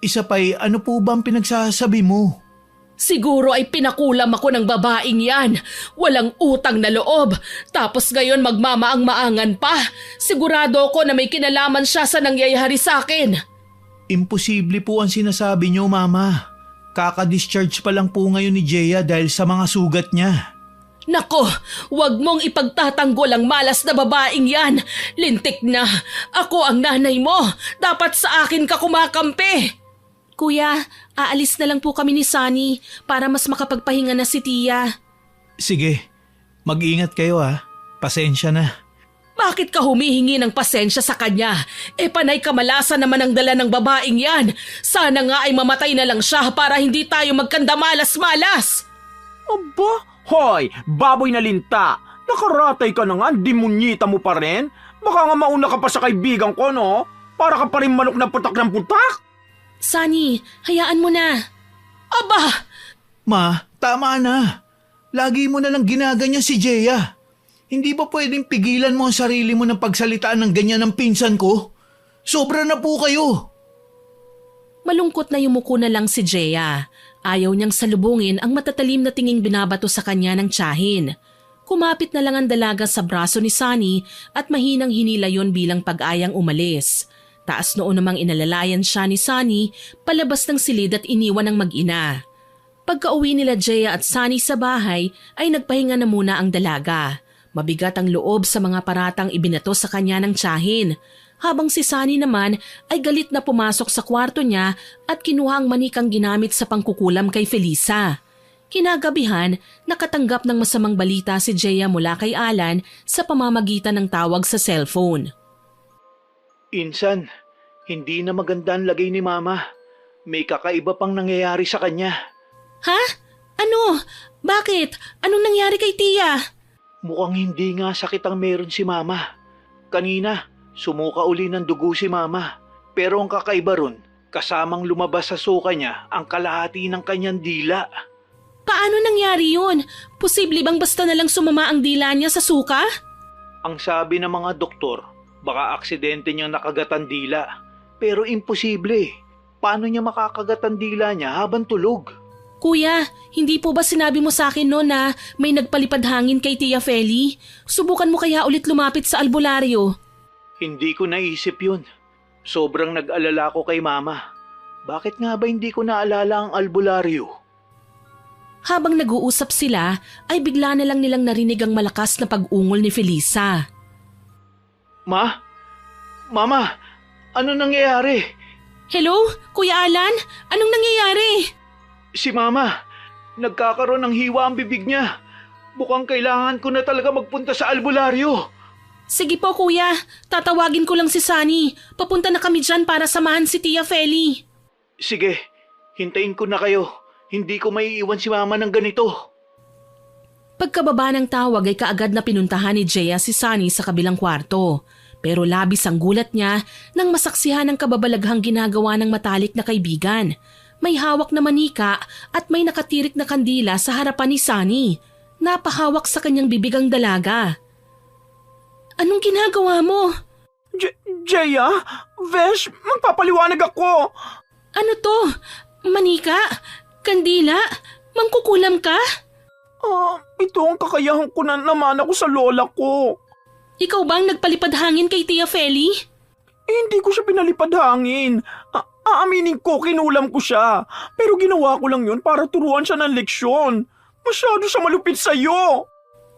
Isa pa'y ano po ba ang pinagsasabi mo? Siguro ay pinakulam ako ng babaeng yan. Walang utang na loob. Tapos ngayon magmamaang-maangan pa. Sigurado ako na may kinalaman siya sa nangyayari sa akin. Imposible po ang sinasabi niyo, Mama. Kaka-discharge pa lang po ngayon ni Jeya dahil sa mga sugat niya. Nako, wag mong ipagtatanggol ang malas na babaeng yan. Lintik na. Ako ang nanay mo. Dapat sa akin ka kumakampi. Kuya, aalis na lang po kami ni Sunny para mas makapagpahinga na si Tia. Sige, mag-ingat kayo ha. Pasensya na. Bakit ka humihingi ng pasensya sa kanya? Panay kamalasan naman ang dala ng babaeng yan. Sana nga ay mamatay na lang siya para hindi tayo magkandamalas-malas. Aba, hoy, baboy na linta. Nakaratay ka na nga, dimunyita mo pa rin. Baka nga mauna ka pa sa kaibigan ko, no? Para ka pa rin manok na putak ng putak. Sunny, hayaan mo na. Aba! Ma, tama na. Lagi mo na lang ginaganyan si Jeya. Hindi ba pwedeng pigilan mo ang sarili mo ng pagsalitaan ng ganyan ng pinsan ko? Sobra na po kayo. Malungkot na yumuko na lang si Jeya. Ayaw niyang salubungin ang matatalim na tinging binabato sa kanya ng tiyahin. Kumapit na lang ang dalaga sa braso ni Sunny at mahinang hinila yon bilang pag-ayang umalis. Taas noon namang inalalayan siya ni Sunny palabas ng silid at iniwan ng mag-ina. Pagka-uwi nila Jeya at Sunny sa bahay ay nagpahinga na muna ang dalaga. Mabigat ang loob sa mga paratang ibinato sa kanya ng tiyahin, habang si Sunny naman ay galit na pumasok sa kwarto niya at kinuha ang manikang ginamit sa pangkukulam kay Felisa. Kinagabihan, nakatanggap ng masamang balita si Jeya mula kay Alan sa pamamagitan ng tawag sa cellphone. Insan, hindi na maganda ang lagay ni Mama. May kakaiba pang nangyayari sa kanya. Ha? Ano? Bakit? Anong nangyari kay Tia? Mukhang hindi nga sakit ang meron si Mama. Kanina, sumuka uli ng dugo si Mama. Pero ang kakaiba ron, kasamang lumabas sa suka niya ang kalahati ng kanyang dila. Paano nangyari yun? Posible bang basta na lang sumama ang dila niya sa suka? Ang sabi ng mga doktor, baka aksidente niyang nakagatan dila. Pero imposible. Paano niya makakagatan dila niya habang tulog? Kuya, hindi po ba sinabi mo sa akin noon na may nagpalipad hangin kay Tia Feli? Subukan mo kaya ulit lumapit sa albularyo. Hindi ko naisip yun. Sobrang nag-alala ko kay Mama. Bakit nga ba hindi ko naalala ang albularyo? Habang nag-uusap sila, ay bigla na lang nilang narinig ang malakas na pag-ungol ni Felisa. Ma? Mama? Ano nangyayari? Hello? Kuya Alan? Anong nangyayari? Si Mama, nagkakaroon ng hiwa ang bibig niya. Mukhang kailangan ko na talaga magpunta sa albularyo. Sige po kuya, tatawagin ko lang si Sunny. Papunta na kami dyan para samahan si Tia Feli. Sige, hintayin ko na kayo. Hindi ko maiiwan si Mama ng ganito. Pagkababa ng tawag ay kaagad na pinuntahan ni Jeya si Sunny sa kabilang kwarto. Pero labis ang gulat niya nang masaksihan ang kababalaghang ginagawa ng matalik na kaibigan. May hawak na manika at may nakatirik na kandila sa harapan ni Sunny. Napahawak sa kanyang bibig ang dalaga. Anong ginagawa mo? Jeya? Vesh, magpapaliwanag ako. Ano to? Manika? Kandila? Mangkukulam ka? Ito ang kakayahan ko na naman ako sa lola ko. Ikaw bang nagpalipad hangin kay Tia Feli? Hindi ko siya pinalipad hangin. Aaminin ko, kinulam ko siya. Pero ginawa ko lang yun para turuan siya ng leksyon. Masyado siya malupit sa'yo.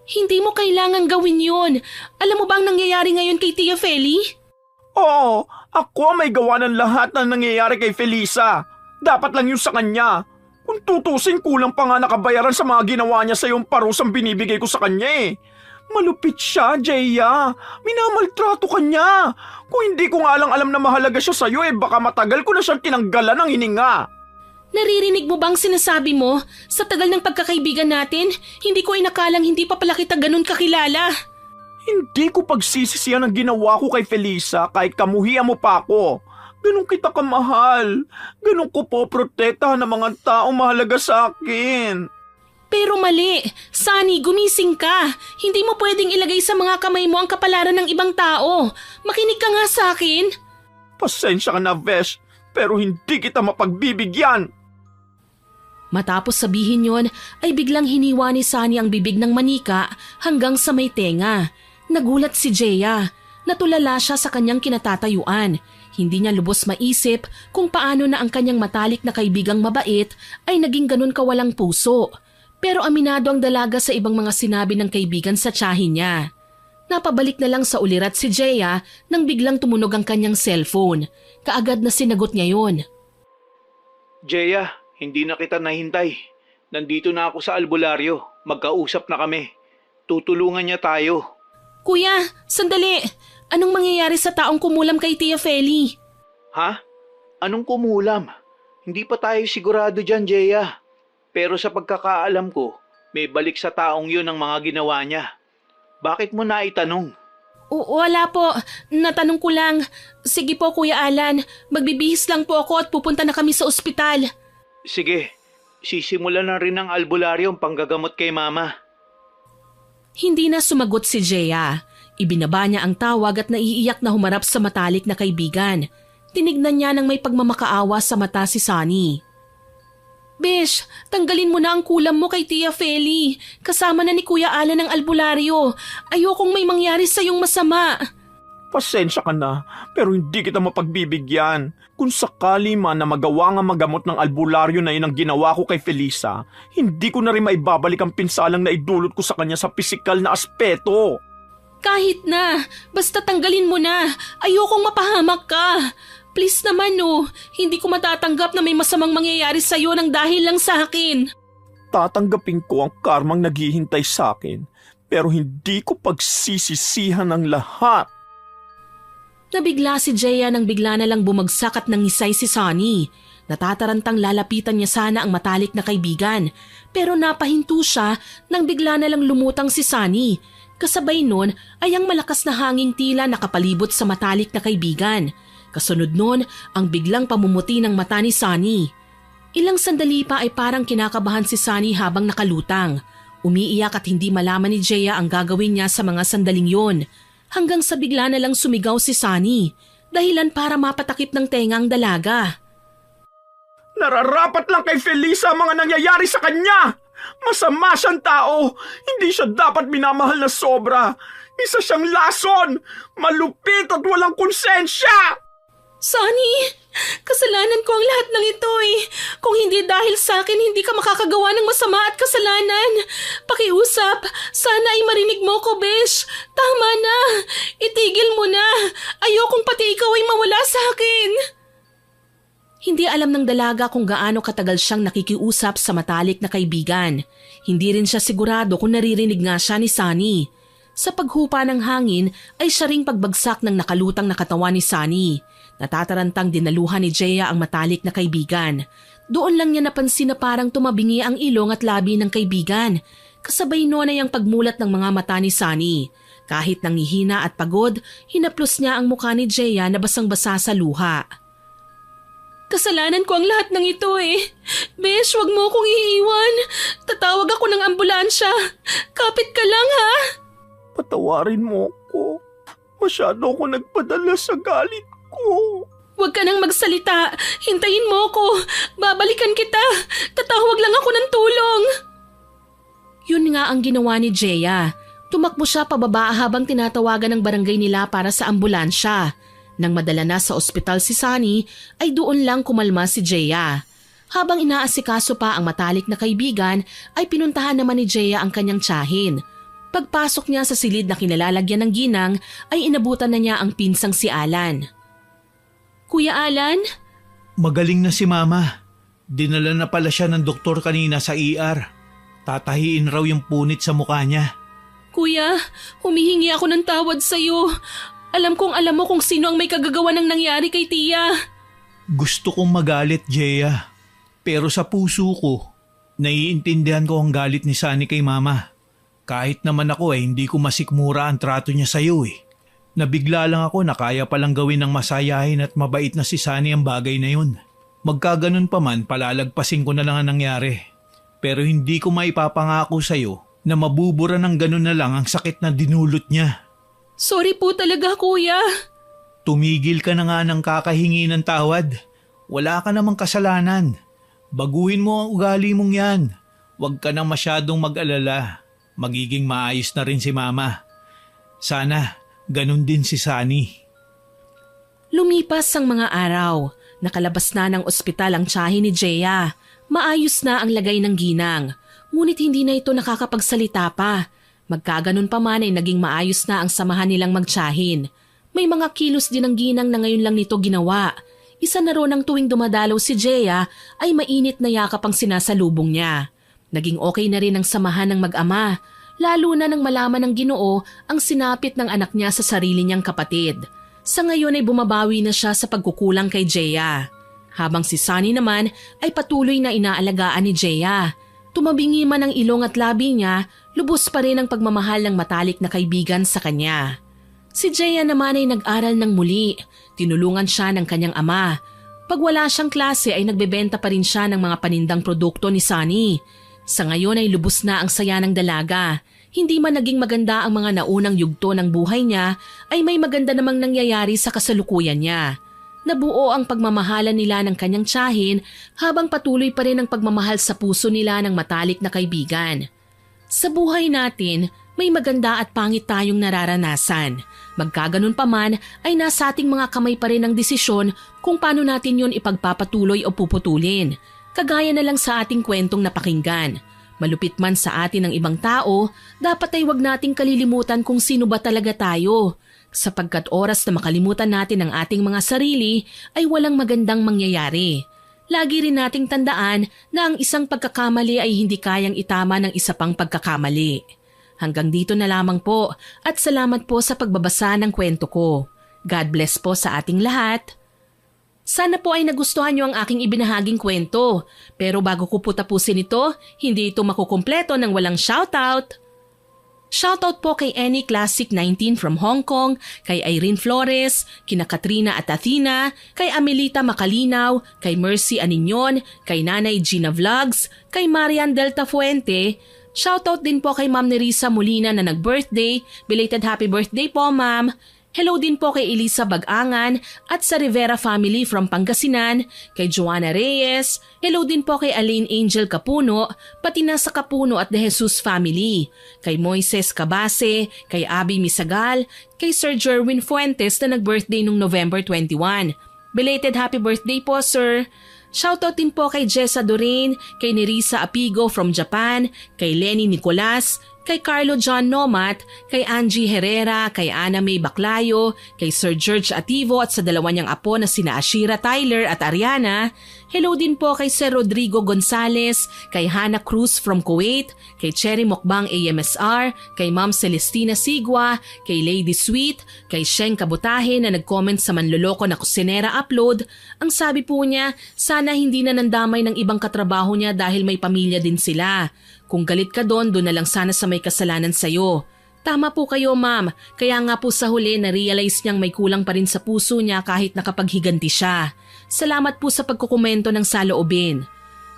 Hindi mo kailangang gawin yun. Alam mo bang nangyayari ngayon kay Tia Feli? Oo, ako may gawa ng lahat ng nangyayari kay Felisa. Dapat lang yun sa kanya. Kung tutusin, kulang pa nga nakabayaran sa mga ginawa niya sa yung parusang binibigay ko sa kanya eh. Malupit siya, Jeya. Minamaltrato ka niya. Kung hindi ko nga lang alam na mahalaga siya sa'yo baka matagal ko na siyang tinanggalan ng hininga. Naririnig mo bang sinasabi mo? Sa tagal ng pagkakaibigan natin, hindi ko inakalang hindi pa pala kita ganun kakilala. Hindi ko pagsisisihan ang ginawa ko kay Felisa kahit kamuhian mo pa ako. Ganun kita kamahal. Ganun ko po protektahan ng mga taong mahalaga sa akin. Pero mali. Sunny, gumising ka. Hindi mo pwedeng ilagay sa mga kamay mo ang kapalaran ng ibang tao. Makinig ka nga sa akin. Pasensya ka na, Vesh, pero hindi kita mapagbibigyan. Matapos sabihin yon, ay biglang hiniwa ni Sunny ang bibig ng manika hanggang sa may tenga. Nagulat si Jeya. Natulala siya sa kanyang kinatatayuan. Hindi niya lubos maisip kung paano na ang kanyang matalik na kaibigang mabait ay naging ganun kawalang puso. Pero aminado ang dalaga sa ibang mga sinabi ng kaibigan sa tiyahin niya. Napabalik na lang sa ulirat si Jeya nang biglang tumunog ang kanyang cellphone. Kaagad na sinagot niya yon. Jeya, hindi na kita nahintay. Nandito na ako sa albularyo. Magkausap na kami. Tutulungan niya tayo. Kuya, sandali. Anong mangyayari sa taong kumulam kay Tia Feli? Ha? Anong kumulam? Hindi pa tayo sigurado dyan, Jeya. Pero sa pagkakaalam ko, may balik sa taong yun ang mga ginawa niya. Bakit mo na itanong? Wala po. Natanong ko lang. Sige po, Kuya Alan. Magbibihis lang po ako at pupunta na kami sa ospital. Sige, sisimulan na rin ng albularyo ang panggagamot kay Mama. Hindi na sumagot si Jeya. Ibinaba niya ang tawag at naiiyak na humarap sa matalik na kaibigan. Tinignan niya ng may pagmamakaawa sa mata si Sunny. Besh, tanggalin mo na ang kulam mo kay Tia Feli. Kasama na ni Kuya Alan ang albularyo. Ayokong may mangyari sa iyong masama. Pasensya ka na, pero hindi kita mapagbibigyan. Kung sakali man na magawa nga magamot ng albularyo na yun ang ginawa ko kay Felisa, hindi ko na rin maibabalik ang pinsalang na idulot ko sa kanya sa pisikal na aspeto. Kahit na, basta tanggalin mo na. Ayokong mapahamak ka. Please naman hindi ko matatanggap na may masamang mangyayari sa iyo nang dahil lang sa akin. Tatanggapin ko ang karmang naghihintay sa akin, pero hindi ko pagsisisihan ang lahat. Nabigla si Jeya nang bigla na lang bumagsak at nangisay si Sunny. Natatarantang lalapitan niya sana ang matalik na kaibigan, pero napahinto siya nang bigla na lang lumutang si Sunny. Kasabay nun ay ang malakas na hanging tila nakapalibot sa matalik na kaibigan. Kasunod nun ang biglang pamumuti ng mata ni Sunny. Ilang sandali pa ay parang kinakabahan si Sunny habang nakalutang. Umiiyak at hindi malaman ni Jeya ang gagawin niya sa mga sandaling yon. Hanggang sa bigla na lang sumigaw si Sunny, dahilan para mapatakip ng tenga ang dalaga. Nararapat lang kay Felisa ang mga nangyayari sa kanya! Masama siyang tao! Hindi siya dapat minamahal na sobra! Isa siyang lason! Malupit at walang konsensya! Sunny, kasalanan ko ang lahat ng ito eh. Kung hindi dahil sa akin, hindi ka makakagawa ng masama at kasalanan. Pakiusap, sana ay marinig mo ko, Besh. Tama na, itigil mo na. Ayokong pati ikaw ay mawala sa akin. Hindi alam ng dalaga kung gaano katagal siyang nakikiusap sa matalik na kaibigan. Hindi rin siya sigurado kung naririnig nga siya ni Sunny. Sa paghupa ng hangin ay siya ring pagbagsak ng nakalutang na katawan ni Sunny. Natatarantang dinaluhan ni Jeya ang matalik na kaibigan. Doon lang niya napansin na parang tumabingi ang ilong at labi ng kaibigan. Kasabay noon ay ang pagmulat ng mga mata ni Sunny. Kahit nangihina at pagod, hinaplos niya ang mukha ni Jeya na basang-basa sa luha. Kasalanan ko ang lahat ng ito eh. Besh, wag mo akong iiwan. Tatawag ako ng ambulansya. Kapit ka lang ha. Patawarin mo ko. Masyado ako nagpadala sa galit ko. Huwag ka nang magsalita. Hintayin mo ko. Babalikan kita. Tatawag lang ako ng tulong. Yun nga ang ginawa ni Jeya. Tumakbo siya pababa habang tinatawagan ng barangay nila para sa ambulansya. Nang madala na sa ospital si Sunny, ay doon lang kumalma si Jeya. Habang inaasikaso pa ang matalik na kaibigan, ay pinuntahan naman ni Jeya ang kanyang tiyahin. Pagpasok niya sa silid na kinalalagyan ng ginang, ay inabutan na niya ang pinsang si Alan. Kuya Alan? Magaling na si Mama. Dinala na pala siya ng doktor kanina sa ER. Tatahiin raw yung punit sa mukha niya. Kuya, humihingi ako ng tawad sa'yo. Alam kong alam mo kung sino ang may kagagawa ng nangyari kay Tia. Gusto kong magalit, Jeya. Pero sa puso ko, naiintindihan ko ang galit ni Sunny kay Mama. Kahit naman ako hindi ko masikmura ang trato niya sa'yo eh. Nabigla lang ako na kaya palang gawin ng masayahin at mabait na si Sunny ang bagay na yun. Magkaganon pa man, palalagpasin ko na lang ang nangyari. Pero hindi ko maipapangako sa'yo na mabubura ng ganun na lang ang sakit na dinulot niya. Sorry po talaga, Kuya. Tumigil ka na nga ng kakahingi ng tawad. Wala ka namang kasalanan. Baguhin mo ang ugali mong yan. Huwag ka na masyadong mag-alala. Magiging maayos na rin si Mama. Sana, ganun din si Sunny. Lumipas ang mga araw. Nakalabas na ng ospital ang tiyahin ni Jeya. Maayos na ang lagay ng ginang. Ngunit hindi na ito nakakapagsalita pa. Magkaganon pa man ay naging maayos na ang samahan nilang magtiyahin. May mga kilos din ng ginang na ngayon lang nito ginawa. Isa na ron ang tuwing dumadalaw si Jeya ay mainit na yakap ang sinasalubong niya. Naging okay na rin ang samahan ng mag-ama. lalo na nang malaman ng Ginoo ang sinapit ng anak niya sa sarili niyang kapatid. Sa ngayon ay bumabawi na siya sa pagkukulang kay Jeya. Habang si Sunny naman ay patuloy na inaalagaan ni Jeya. Tumabingi man ang ilong at labi niya, lubos pa rin ang pagmamahal ng matalik na kaibigan sa kanya. Si Jeya naman ay nag-aral ng muli. Tinulungan siya ng kanyang ama. Pag wala siyang klase ay nagbebenta pa rin siya ng mga panindang produkto ni Sunny. Sa ngayon ay lubos na ang saya ng dalaga. Hindi man naging maganda ang mga naunang yugto ng buhay niya, ay may maganda namang nangyayari sa kasalukuyan niya. Nabuo ang pagmamahalan nila ng kanyang tiyahin habang patuloy pa rin ang pagmamahal sa puso nila ng matalik na kaibigan. Sa buhay natin, may maganda at pangit tayong nararanasan. Magkaganon pa man ay nasa ating mga kamay pa rin ang desisyon kung paano natin yun ipagpapatuloy o puputulin. Kagaya na lang sa ating kwentong napakinggan. Malupit man sa atin ng ibang tao, dapat ay wag nating kalilimutan kung sino ba talaga tayo. Sapagkat oras na makalimutan natin ang ating mga sarili ay walang magandang mangyayari. Lagi rin nating tandaan na ang isang pagkakamali ay hindi kayang itama ng isa pang pagkakamali. Hanggang dito na lamang po at salamat po sa pagbabasa ng kwento ko. God bless po sa ating lahat. Sana po ay nagustuhan niyo ang aking ibinahaging kwento. Pero bago ko po tapusin ito, hindi ito makukumpleto ng walang shoutout. Shoutout po kay Annie Classic 19 from Hong Kong, kay Irene Flores, kina Katrina at Athena, kay Amelita Makalinaw, kay Mercy Aninyon, kay Nanay Gina Vlogs, kay Marian Delta Fuente. Shoutout din po kay Ma'am Nerissa Molina na nag-birthday. Belated happy birthday po, Ma'am. Hello din po kay Elisa Bagangan at sa Rivera family from Pangasinan, kay Joanna Reyes. Hello din po kay Aline Angel Capuno, pati na sa Capuno at De Jesus family, kay Moises Cabase, kay Abby Misagal, kay Sir Jerwin Fuentes na nag-birthday noong November 21. Belated happy birthday po, sir. Shoutout din po kay Jessa Doreen, kay Nerissa Apigo from Japan, kay Lenny Nicolas, kay Carlo John Nomat, kay Angie Herrera, kay Ana May Baclayo, kay Sir George Ativo at sa dalawa niyang apo na sina Ashira Tyler at Ariana. Hello din po kay Sir Rodrigo Gonzales, kay Hannah Cruz from Kuwait, kay Cherry Mokbang AMSR, kay Ma'am Celestina Sigwa, kay Lady Sweet, kay Sheng Kabutahe na nag-comment sa Manloloko na Kusinera upload. Ang sabi po niya, sana hindi na nandamay ng ibang katrabaho niya dahil may pamilya din sila. Kung galit ka doon na lang sana sa may kasalanan sa'yo. Tama po kayo, ma'am. Kaya nga po sa huli na-realize niyang may kulang pa rin sa puso niya kahit nakapaghiganti siya. Salamat po sa pagkukomento ng saloobin.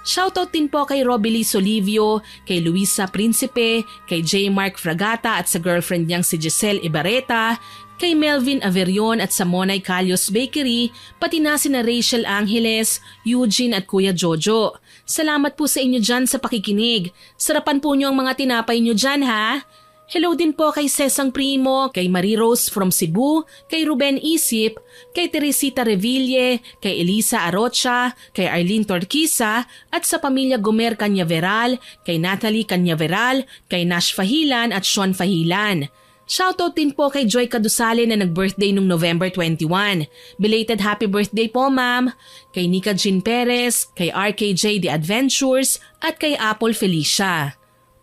Shoutout din po kay Robelie Solivio, kay Luisa Principe, kay J. Mark Fragata at sa girlfriend niyang si Giselle Ibarreta, kay Melvin Averion at sa Monay Calios Bakery, pati na sina Rachel Angeles, Eugene at Kuya Jojo. Salamat po sa inyo dyan sa pakikinig. Sarapan po niyo ang mga tinapay niyo dyan, ha? Hello din po kay Cesang Primo, kay Marie Rose from Cebu, kay Ruben Isip, kay Teresita Reville, kay Elisa Arocha, kay Arlene Torquisa at sa pamilya Gomer Canyaveral, kay Natalie Canyaveral, kay Nash Fahilan at Sean Fahilan. Shoutout din po kay Joy Cadusale na nag-birthday noong November 21. Belated happy birthday po, ma'am. Kay Nika Jean Perez, kay RKJ The Adventures at kay Apple Felicia.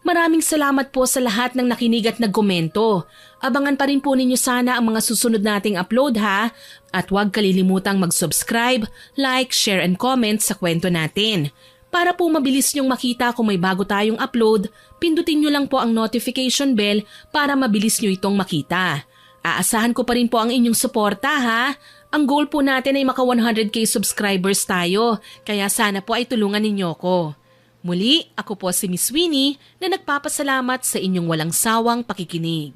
Maraming salamat po sa lahat ng nakinig at nagkomento. Abangan pa rin po ninyo sana ang mga susunod nating upload, ha? At huwag kalilimutang mag-subscribe, like, share and comment sa kwento natin. Para po mabilis niyong makita kung may bago tayong upload, pindutin niyo lang po ang notification bell para mabilis niyo itong makita. Aasahan ko pa rin po ang inyong suporta, ha? Ang goal po natin ay maka 100k subscribers tayo, kaya sana po ay tulungan ninyo ko. Muli, ako po si Miss Winnie na nagpapasalamat sa inyong walang sawang pakikinig.